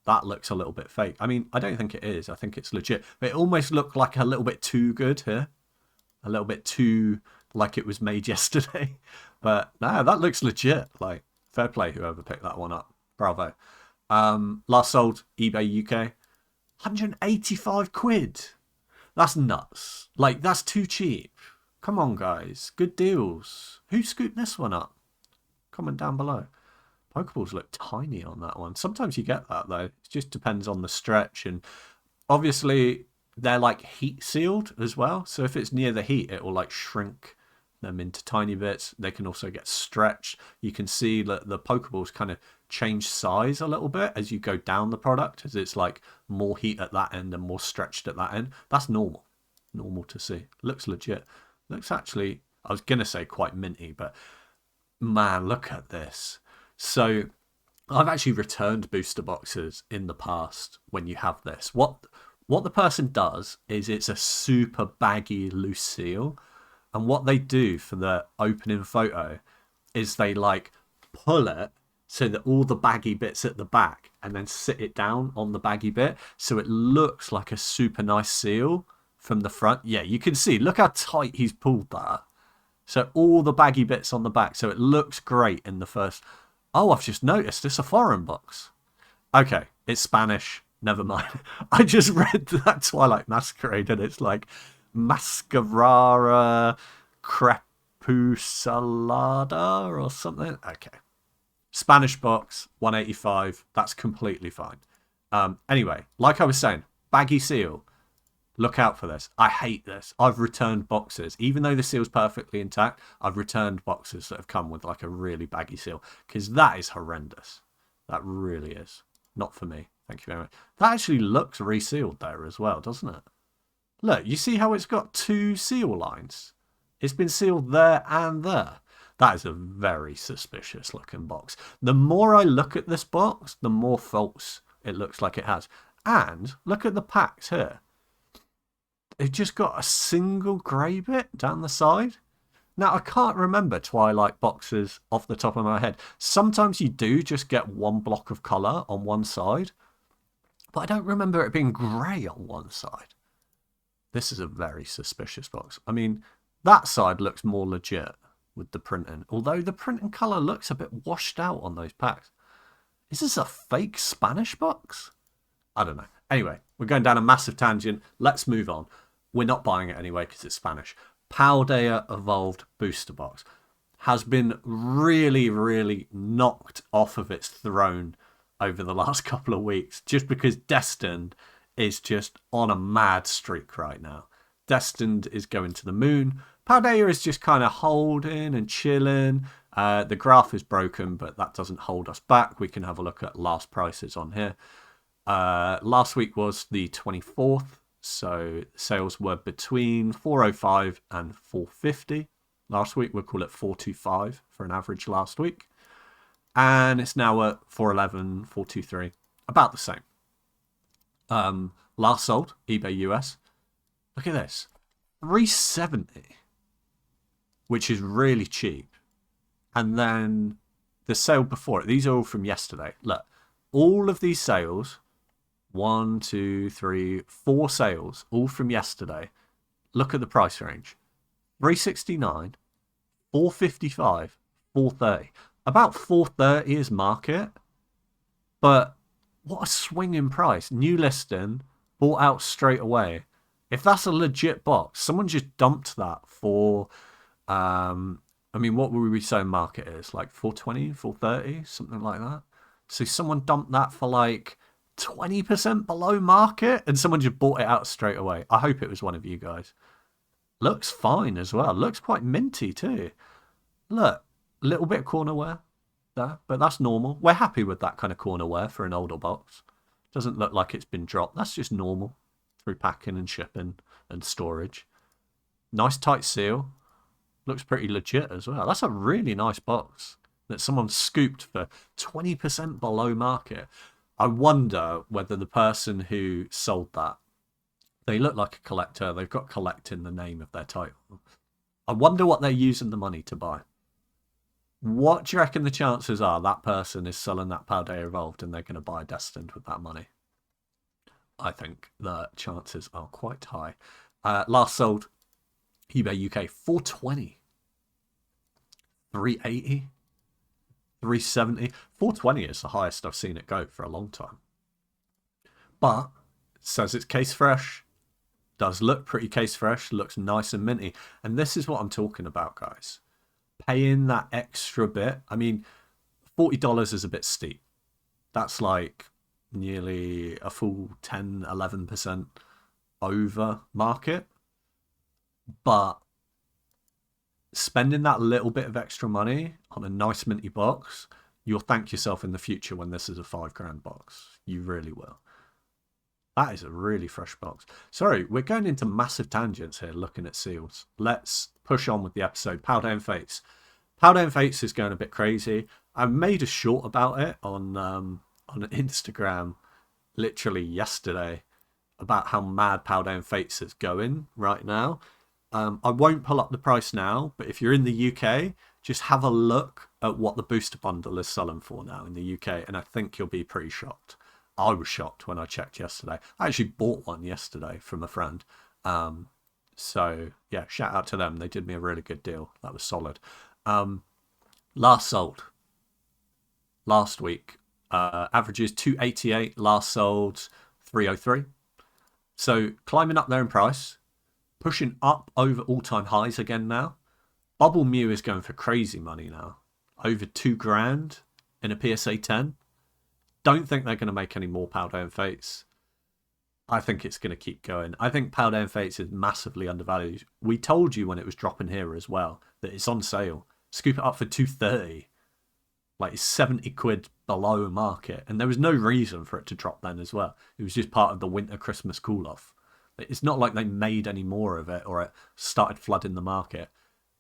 that looks a little bit fake. I mean, I don't think it is. I think it's legit. But it almost looked like a little bit too good here. A little bit too like it was made yesterday. But no, that looks legit. Like, fair play whoever picked that one up. Bravo. Last sold, eBay UK. 185 quid. That's nuts. Like, that's too cheap. Come on, guys. Good deals. Who scooped this one up? Comment down below. Pokeballs look tiny on that one. Sometimes you get that, though. It just depends on the stretch. And obviously, they're like heat sealed as well. So if it's near the heat, it will like shrink them into tiny bits. They can also get stretched. You can see that the Pokeballs kind of change size a little bit as you go down the product, as it's like more heat at that end and more stretched at that end. That's normal. Normal to see. Looks legit. Looks actually, I was going to say quite minty, but man, look at this. So I've actually returned booster boxes in the past when you have this. What the person does is it's a super baggy loose seal. And what they do for the opening photo is they like pull it so that all the baggy bits at the back and then sit it down on the baggy bit. So it looks like a super nice seal from the front. Yeah, you can see, look how tight he's pulled that. So all the baggy bits on the back. So it looks great in the first. Oh, I've just noticed it's a foreign box. Okay, it's Spanish. Never mind. I just read that Twilight Masquerade and it's like Mascarara Crepusalada or something. Okay. Spanish box, 185. That's completely fine. Anyway, like I was saying, baggy seal. Look out for this. I hate this. I've returned boxes. Even though the seal's perfectly intact, I've returned boxes that have come with like a really baggy seal. Because that is horrendous. That really is. Not for me. Thank you very much. That actually looks resealed there as well, doesn't it? Look, you see how it's got two seal lines? It's been sealed there and there. That is a very suspicious looking box. The more I look at this box, the more faults it looks like it has. And look at the packs here. They've just got a single grey bit down the side. Now, I can't remember Twilight boxes off the top of my head. Sometimes you do just get one block of colour on one side. But I don't remember it being grey on one side. This is a very suspicious box. I mean, that side looks more legit with the printing. Although the printing colour looks a bit washed out on those packs. Is this a fake Spanish box? I don't know. Anyway, we're going down a massive tangent. Let's move on. We're not buying it anyway because it's Spanish. Paldea Evolved Booster Box has been really, really knocked off of its throne over the last couple of weeks just because Destined is just on a mad streak right now. Destined is going to the moon. Paldea is just kind of holding and chilling. The graph is broken, but that doesn't hold us back. We can have a look at last prices on here. Last week was the 24th, so sales were between 405 and 450. Last week we'll call it 425 for an average last week. And it's now at 411, 423, about the same. Last sold, eBay US. Look at this, 370, which is really cheap. And then the sale before it, these are all from yesterday. Look, all of these sales, 1, 2, 3, 4 sales, all from yesterday. Look at the price range, 369, 455, 430. About 430 is market, but what a swing in price. New listing, bought out straight away. If that's a legit box, someone just dumped that for, I mean, what would we say market is? Like 420, 430, something like that. So someone dumped that for like 20% below market and someone just bought it out straight away. I hope it was one of you guys. Looks fine as well. Looks quite minty too. Look, a little bit of corner wear there, but that's normal. We're happy with that kind of corner wear for an older box. Doesn't look like it's been dropped. That's just normal through packing and shipping and storage. Nice tight seal. Looks pretty legit as well. That's a really nice box that someone scooped for 20% below market. I wonder whether the person who sold that, they look like a collector. They've got collect in the name of their title. I wonder what they're using the money to buy. What do you reckon the chances are that person is selling that Paldea Evolved and they're going to buy Destined with that money? I think the chances are quite high. Last sold eBay UK 420, 380, 370. 420 is the highest I've seen it go for a long time. But it says it's case fresh. Does look pretty case fresh, looks nice and minty. And this is what I'm talking about, guys. Paying that extra bit. I mean, $40 is a bit steep. That's like nearly a full 10, 11% over market. But spending that little bit of extra money on a nice minty box, you'll thank yourself in the future when this is a £5 box. You really will. That is a really fresh box. Sorry, we're going into massive tangents here looking at seals. Let's push on with the episode. Paldea and Fates. Paldea and Fates is going a bit crazy. I made a short about it on Instagram literally yesterday about how mad Paldea and Fates is going right now. I won't pull up the price now, but if you're in the UK, just have a look at what the booster bundle is selling for now in the UK, and I think you'll be pretty shocked. I was shocked when I checked yesterday. I actually bought one yesterday from a friend. So, yeah, shout out to them. They did me a really good deal. That was solid. Last sold. Last week. Averages 288. Last sold 303. So, climbing up there in price. Pushing up over all-time highs again now. Bubble Mew is going for crazy money now. Over $2,000 in a PSA 10. Don't think they're going to make any more Paldea and Fates. I think it's going to keep going. I think Paldea and Fates is massively undervalued. We told you when it was dropping here as well that it's on sale. Scoop it up for 230. Like it's 70 quid below market. And there was no reason for it to drop then as well. It was just part of the winter Christmas cool off. It's not like they made any more of it or it started flooding the market.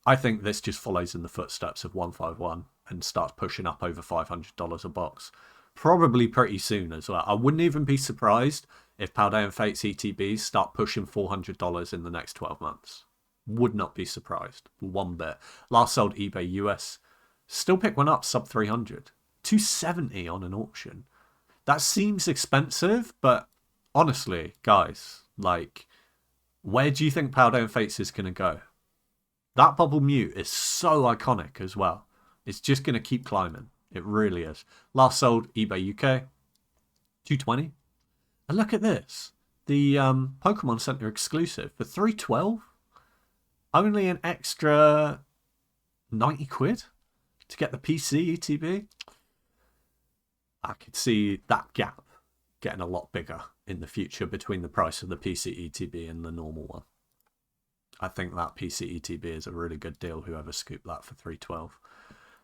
I think this just follows in the footsteps of 151 and starts pushing up over $500 a box. Probably pretty soon as well. I wouldn't even be surprised if Paldea and Fates ETBs start pushing $400 in the next 12 months. Would not be surprised. One bit. Last sold eBay US. Still pick one up, sub 300. 270 on an auction. That seems expensive, but honestly, guys, like, where do you think Paldea and Fates is going to go? That Bubble Mew is so iconic as well. It's just going to keep climbing. It really is. Last sold eBay UK, 220. And look at this. The Pokemon Center exclusive for 312. Only an extra 90 quid to get the PC ETB. I could see that gap getting a lot bigger in the future between the price of the PC ETB and the normal one. I think that PC ETB is a really good deal, whoever scooped that for 312.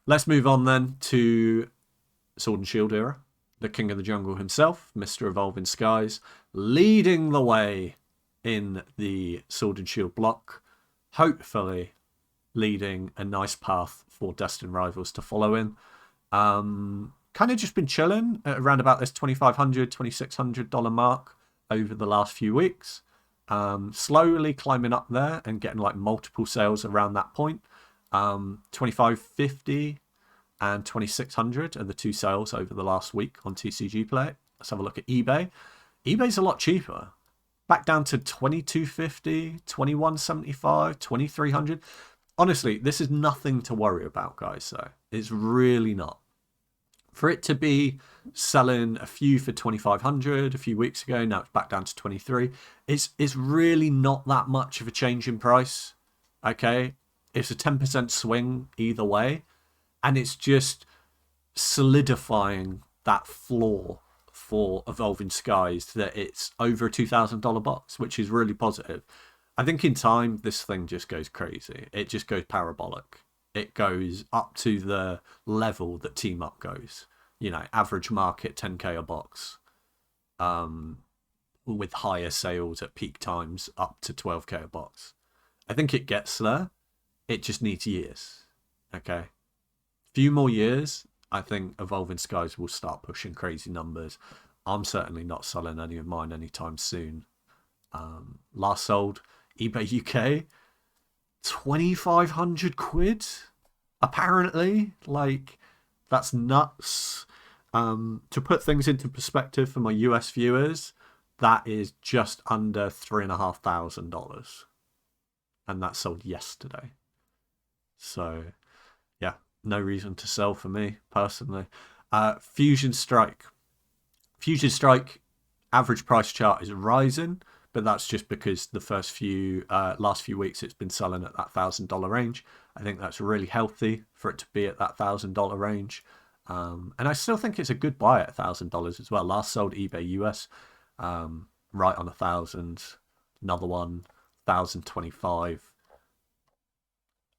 Let's move on then to Sword and Shield era. The King of the Jungle himself, Mr. Evolving Skies, leading the way in the Sword and Shield block. Hopefully leading a nice path for Destined Rivals to follow in. Kind of just been chilling at around about this $2,500, $2,600 mark over the last few weeks. Slowly climbing up there and getting like multiple sales around that point. 2550 and 2600 are the two sales over the last week on TCG Play. Let's have a look at eBay. eBay's a lot cheaper. Back down to 2250, 2175, 2300. Honestly, this is nothing to worry about, guys, though. It's really not. For it to be selling a few for 2500 a few weeks ago, now it's back down to 23. It's really not that much of a change in price. Okay? It's a 10% swing either way. And it's just solidifying that floor for Evolving Skies that it's over a $2,000 box, which is really positive. I think in time, this thing just goes crazy. It just goes parabolic. It goes up to the level that Team Up goes. You know, average market 10k a box. With higher sales at peak times up to 12k a box. I think it gets there. It just needs years. Okay. Few more years, I think Evolving Skies will start pushing crazy numbers. I'm certainly not selling any of mine anytime soon. Last sold eBay UK, 2,500 quid Apparently, like, that's nuts. To put things into perspective for my US viewers, that is just under $3,500, and that sold yesterday. So yeah, no reason to sell for me personally. Fusion Strike. Fusion Strike average price chart is rising, but that's just because the last few weeks it's been selling at that $1,000 range. I think that's really healthy for it to be at that $1,000 range. And I still think it's a good buy at $1,000 as well. Last sold eBay US right on 1,000. Another one, 1,025.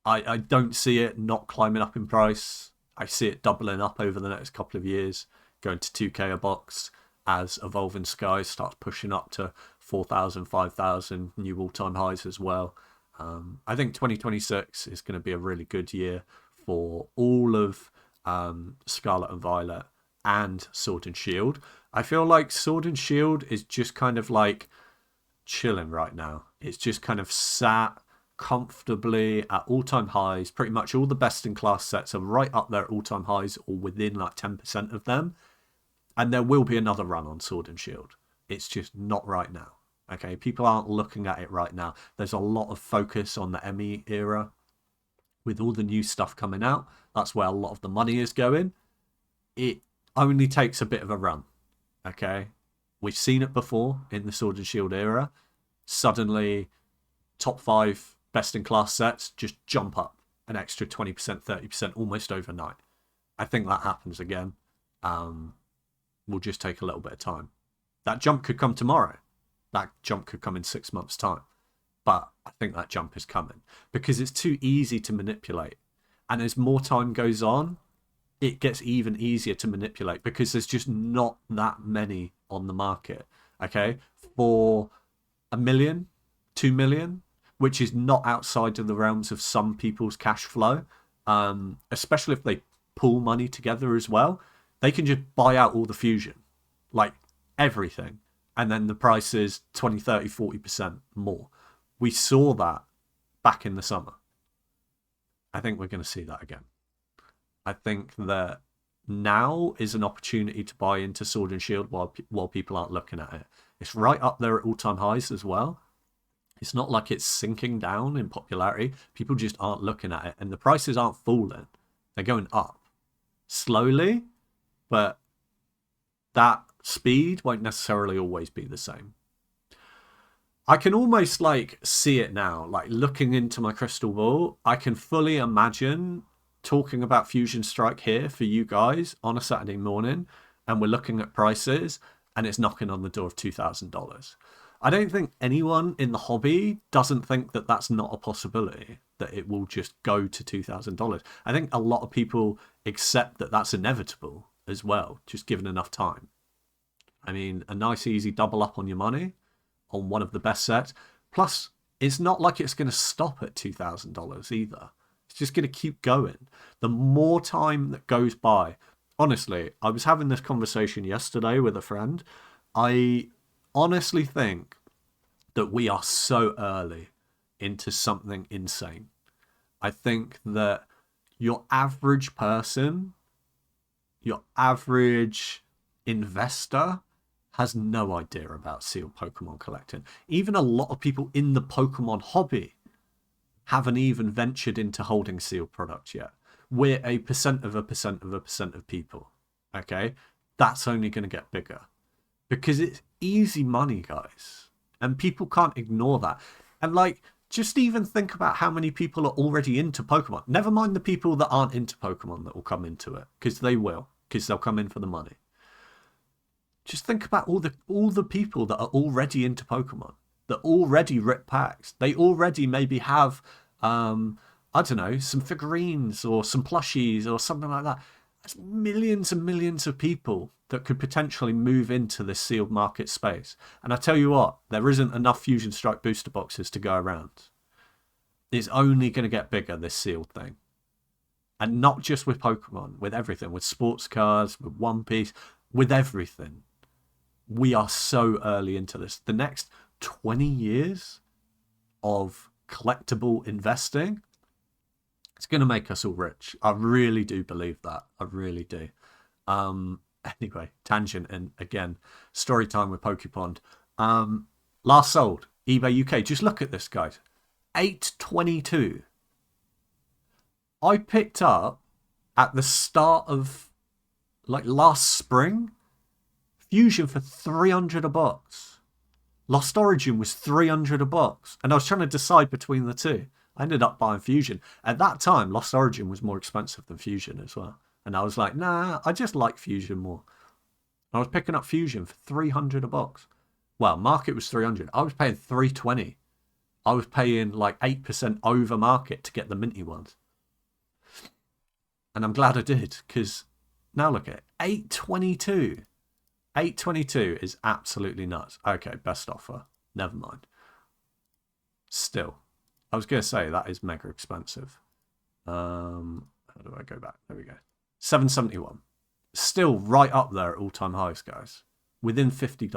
I don't see it not climbing up in price. I see it doubling up over the next couple of years, going to 2K a box as Evolving Skies starts pushing up to 4,000, 5,000 new all-time highs as well. I think 2026 is going to be a really good year for all of Scarlet and Violet and Sword and Shield. I feel like Sword and Shield is just kind of like chilling right now. It's just kind of sat comfortably at all-time highs. Pretty much all the best in class sets are right up there at all-time highs or within like 10% of them. And there will be another run on Sword and Shield. It's just not right now. Okay, people aren't looking at it right now. There's a lot of focus on the ME era with all the new stuff coming out. That's where a lot of the money is going. It only takes a bit of a run. Okay, we've seen it before in the Sword and Shield era. Suddenly, top 5 best in class sets just jump up an extra 20%, 30% almost overnight. I think that happens again. Will just take a little bit of time. That jump could come tomorrow. That jump could come in 6 months' time. But I think that jump is coming because it's too easy to manipulate. And as more time goes on, it gets even easier to manipulate because there's just not that many on the market. Okay, for 1 million, 2 million, which is not outside of the realms of some people's cash flow, especially if they pool money together as well. They can just buy out all the fusion, like everything, and then the price is 20, 30, 40% more. We saw that back in the summer. I think we're going to see that again. I think that now is an opportunity to buy into Sword and Shield while people aren't looking at it. It's right up there at all-time highs as well. It's not like it's sinking down in popularity. People just aren't looking at it, and the prices aren't falling. They're going up slowly, but that speed won't necessarily always be the same. I can almost like see it now, like looking into my crystal ball. I can fully imagine talking about Fusion Strike here for you guys on a Saturday morning, and we're looking at prices, and it's knocking on the door of $2,000. I don't think anyone in the hobby doesn't think that that's not a possibility, that it will just go to $2,000. I think a lot of people accept that that's inevitable as well, just given enough time. I mean, a nice easy double up on your money on one of the best sets. Plus, it's not like it's going to stop at $2,000 either. It's just going to keep going. The more time that goes by, honestly, I was having this conversation yesterday with a friend. I honestly think that we are so early into something insane. I think that your average person, your average investor has no idea about sealed Pokemon collecting. Even a lot of people in the Pokemon hobby haven't even ventured into holding sealed products yet. We're a percent of a percent of a percent of people. Okay? That's only going to get bigger. Because it's easy money, guys. And people can't ignore that. And like, just even think about how many people are already into Pokemon. Never mind the people that aren't into Pokemon that will come into it. Because they will. Because they'll come in for the money. Just think about all the people that are already into Pokemon, that already rip packs. They already maybe have, I don't know, some figurines or some plushies or something like that. There's millions and millions of people that could potentially move into this sealed market space. And I tell you what, there isn't enough Fusion Strike booster boxes to go around. It's only going to get bigger, this sealed thing. And not just with Pokemon, with everything, with sports cars, with One Piece, with everything. We are so early into this. The next 20 years of collectible investing It's going to make us all rich. I really do believe that. I really do. Anyway, tangent, and again, story time with PokePond. Last sold, eBay UK. Just look at this, guys. 822. I picked up at the start of like last spring Fusion for 300 a box. Lost Origin was 300 a box, and I was trying to decide between the two. I ended up buying Fusion. At that time, Lost Origin was more expensive than Fusion as well. And I was like, nah, I just like Fusion more. I was picking up Fusion for 300 a box. Well, market was 300. I was paying 320. I was paying like 8% over market to get the minty ones. And I'm glad I did, because now look at it. 822. 822 is absolutely nuts. Okay, best offer. Never mind. Still, I was going to say that is mega expensive. How do I go back? There we go. 771. Still right up there at all-time highs, guys. Within $50.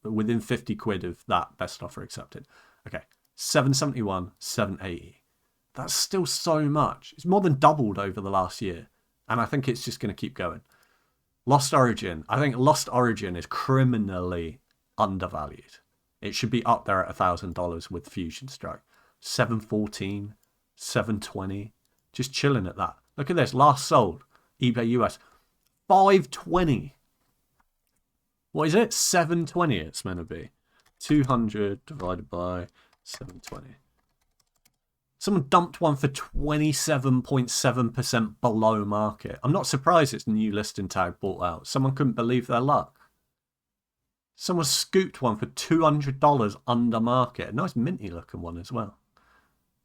But within 50 quid of that best offer accepted. Okay, 771, 780. That's still so much. It's more than doubled over the last year. And I think it's just going to keep going. Lost Origin. I think Lost Origin is criminally undervalued. It should be up there at $1,000 with Fusion Strike. 714, 720. Just chilling at that. Look at this. Last sold. eBay US. 520. What is it? 720 it's meant to be. 200 divided by 720. Someone dumped one for 27.7% below market. I'm not surprised it's a new listing tag bought out. Someone couldn't believe their luck. Someone scooped one for $200 under market. A nice minty looking one as well.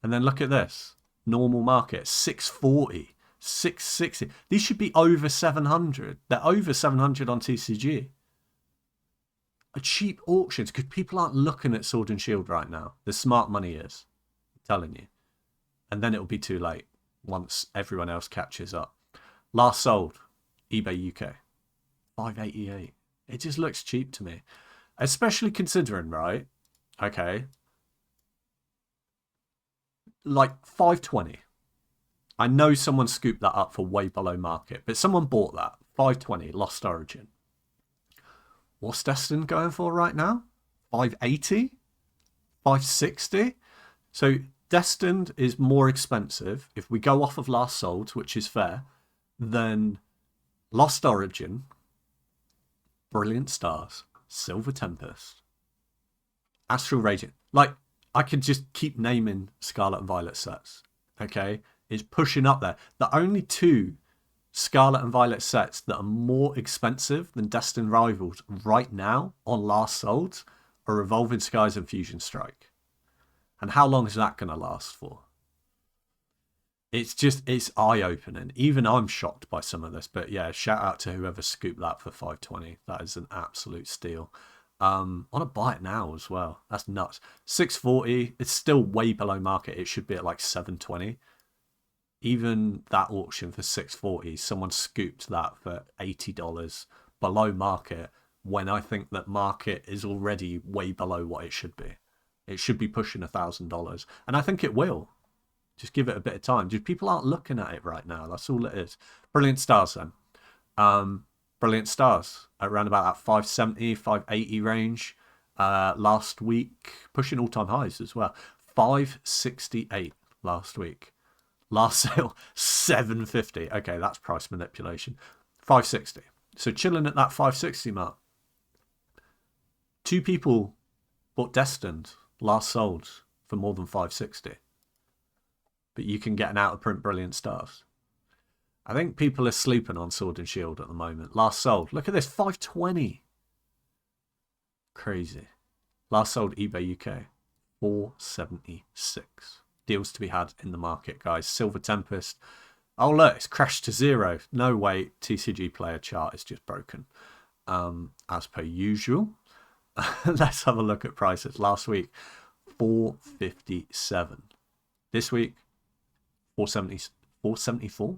And then look at this. Normal market, 640, 660. These should be over 700. They're over 700 on TCG. A cheap auctions, because people aren't looking at Sword and Shield right now. The smart money is. I'm telling you. And then it'll be too late once everyone else catches up. Last sold, eBay UK, 588. It just looks cheap to me. Especially considering, right? Okay. Like 520. I know someone scooped that up for way below market, but someone bought that. 520, Lost Origin. What's Destined going for right now? 580? 560? So Destined is more expensive, if we go off of last sold, which is fair, than Lost Origin, Brilliant Stars, Silver Tempest, Astral Radiant. Like, I could just keep naming Scarlet and Violet sets, okay? It's pushing up there. The only two Scarlet and Violet sets that are more expensive than Destined Rivals right now on last sold are Evolving Skies and Fusion Strike. And how long is that going to last for? It's eye-opening. Even I'm shocked by some of this. But yeah, shout out to whoever scooped that for 520. That is an absolute steal. I want to buy it now as well. That's nuts. 640. It's still way below market. It should be at like 720. Even that auction for 640, someone scooped that for $80 below market, when I think that market is already way below what it should be. It should be pushing $1,000, and I think it will. Just give it a bit of time. Just people aren't looking at it right now. That's all it is. Brilliant Stars then. Brilliant Stars at around about that 570, 580 range. Last week, pushing all-time highs as well. 568 last week. Last sale, 750. Okay, that's price manipulation. 560. So chilling at that 560 mark. Two people bought Destined last sold for more than 560. But you can get an out-of-print Brilliant Stars. I think people are sleeping on Sword and Shield at the moment. Last sold. Look at this, 520. Crazy. Last sold eBay UK, 476. Deals to be had in the market, guys. Silver Tempest. Oh, look, it's crashed to 0. No way. TCG player chart is just broken. As per usual. Let's have a look at prices. Last week, 457. This week, 474.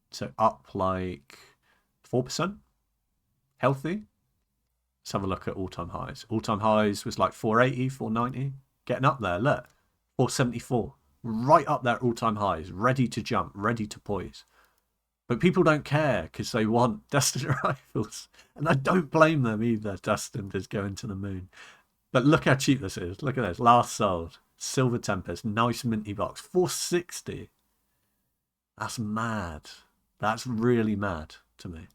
So up like 4%. Healthy. Let's have a look at all-time highs. All-time highs was like 480, 490. Getting up there, look. 474. right up there, all-time highs, ready to jump, ready to poise. But people don't care because they want Destined Rivals. And I don't blame them either. Destined is going to the moon. But look how cheap this is. Look at this. Last sold. Silver Tempest. Nice minty box. 460. That's mad. That's really mad to me.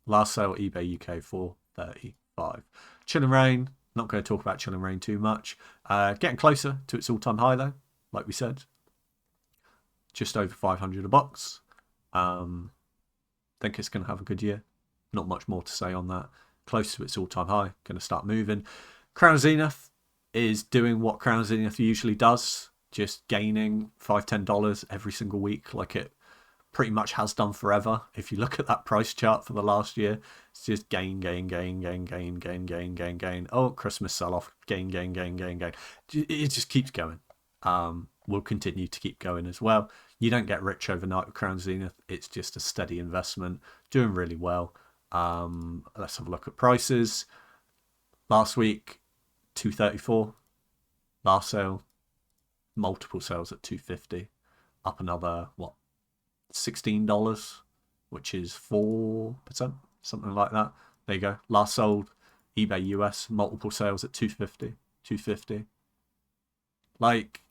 Last sale eBay UK 435. Chilling Rain. Not going to talk about Chilling Rain too much. Getting closer to its all-time high though, like we said. Just over 500 a box. Think it's going to have a good year. Not much more to say on that. Close to its all-time high. Going to start moving. Crown Zenith is doing what Crown Zenith usually does. Just gaining $5-10 every single week, like it pretty much has done forever. If you look at that price chart for the last year, it's just gain. Oh, Christmas sell-off, gain. It just keeps going. Will continue to keep going as well. You don't get rich overnight with Crown Zenith. It's just a steady investment, doing really well. Let's have a look at prices. Last week, $234. Last sale, multiple sales at $250. Up another, what, $16, which is 4%, something like that. There you go. Last sold, eBay US, multiple sales at $250. Like,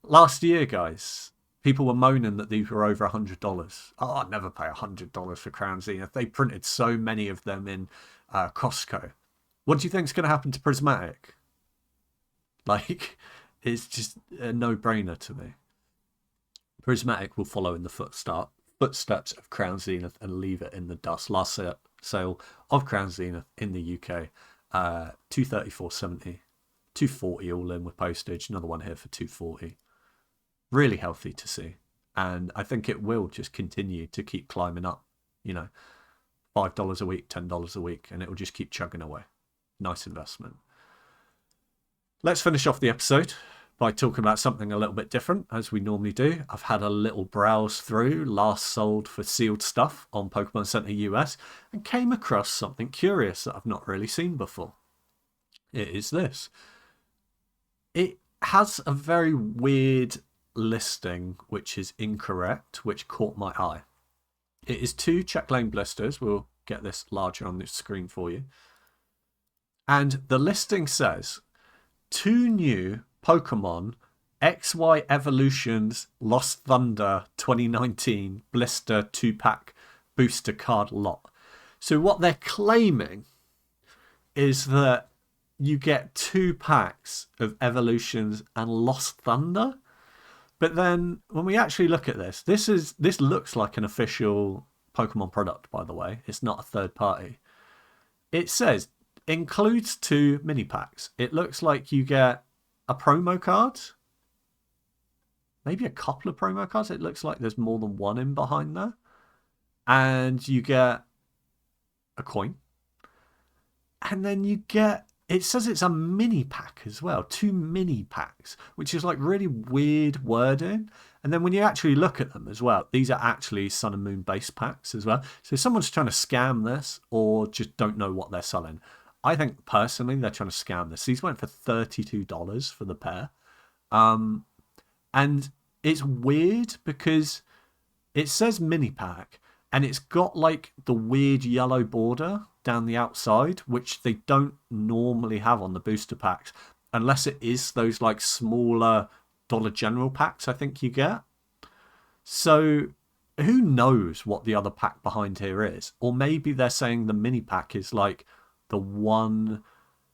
last year, guys, people were moaning that these were over $100. Oh, I'd never pay $100 for Crown Zenith. They printed so many of them in Costco. What do you think is going to happen to Prismatic? Like, it's just a no-brainer to me. Prismatic will follow in the footsteps of Crown Zenith and leave it in the dust. Last sale of Crown Zenith in the UK, $234.70, $240 all in with postage. Another one here for $240. Really healthy to see, and I think it will just continue to keep climbing up. You know, $5 a week, $10 a week, and it will just keep chugging away. Nice investment. Let's finish off the episode by talking about something a little bit different, as we normally do. I've had a little browse through last sold for sealed stuff on Pokemon Center US and came across something curious that I've not really seen before. It is this. It has a very weird listing, which is incorrect, which caught my eye. It is 2 check lane blisters. We'll get this larger on the screen for you. And the listing says 2 new Pokemon XY Evolutions Lost Thunder 2019 blister 2-pack booster card lot. So what they're claiming is that you get 2 packs of Evolutions and Lost Thunder. But then when we actually look at this, this looks like an official Pokemon product, by the way. It's not a third party. It says includes 2 mini packs. It looks like you get a promo card, maybe a couple of promo cards. It looks like there's more than one in behind there. And you get a coin. And then you get, it says it's a mini pack as well. 2 mini packs, which is like really weird wording. And then when you actually look at them as well, these are actually Sun and Moon base packs as well. So if someone's trying to scam this or just don't know what they're selling, I think personally they're trying to scam this. These went for $32 for the pair. And it's weird because it says mini pack and it's got like the weird yellow border down the outside, which they don't normally have on the booster packs, unless it is those like smaller Dollar General packs I think you get. So who knows what the other pack behind here is? Or maybe they're saying the mini pack is like the one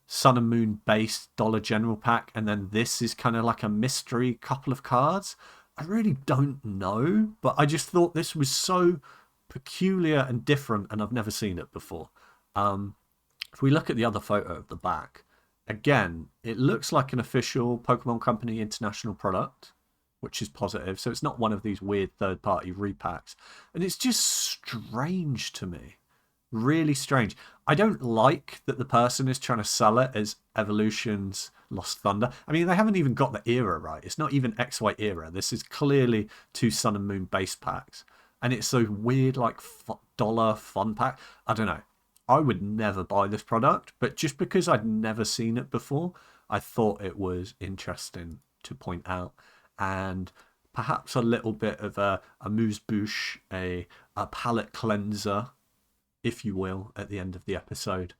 Sun and Moon based Dollar General pack, and then this is kind of like a mystery couple of cards. I really don't know, but I just thought this was so peculiar and different, and I've never seen it before. If we look at the other photo of the back, again, it looks like an official Pokemon Company international product, which is positive. So it's not one of these weird third-party repacks. And it's just strange to me. Really strange. I don't like that the person is trying to sell it as Evolutions Lost Thunder. I mean, they haven't even got the era right. It's not even XY era. This is clearly 2 Sun and Moon base packs. And it's so weird, like dollar fun pack. I don't know. I would never buy this product, but just because I'd never seen it before, I thought it was interesting to point out. and perhaps a little bit of a amuse-bouche, a palate cleanser, if you will, at the end of the episode.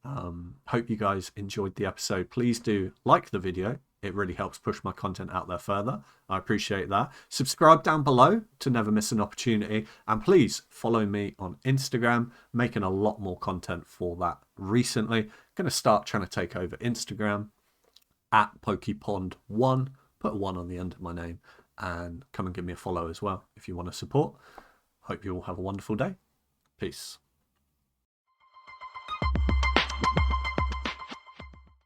Hope you guys enjoyed the episode. Please do like the video. It really helps push my content out there further. I appreciate that. Subscribe down below to never miss an opportunity. And please follow me on Instagram, making a lot more content for that recently. Going to start trying to take over Instagram at PokePond1. Put a 1 on the end of my name. And come and give me a follow as well if you want to support. Hope you all have a wonderful day. Peace.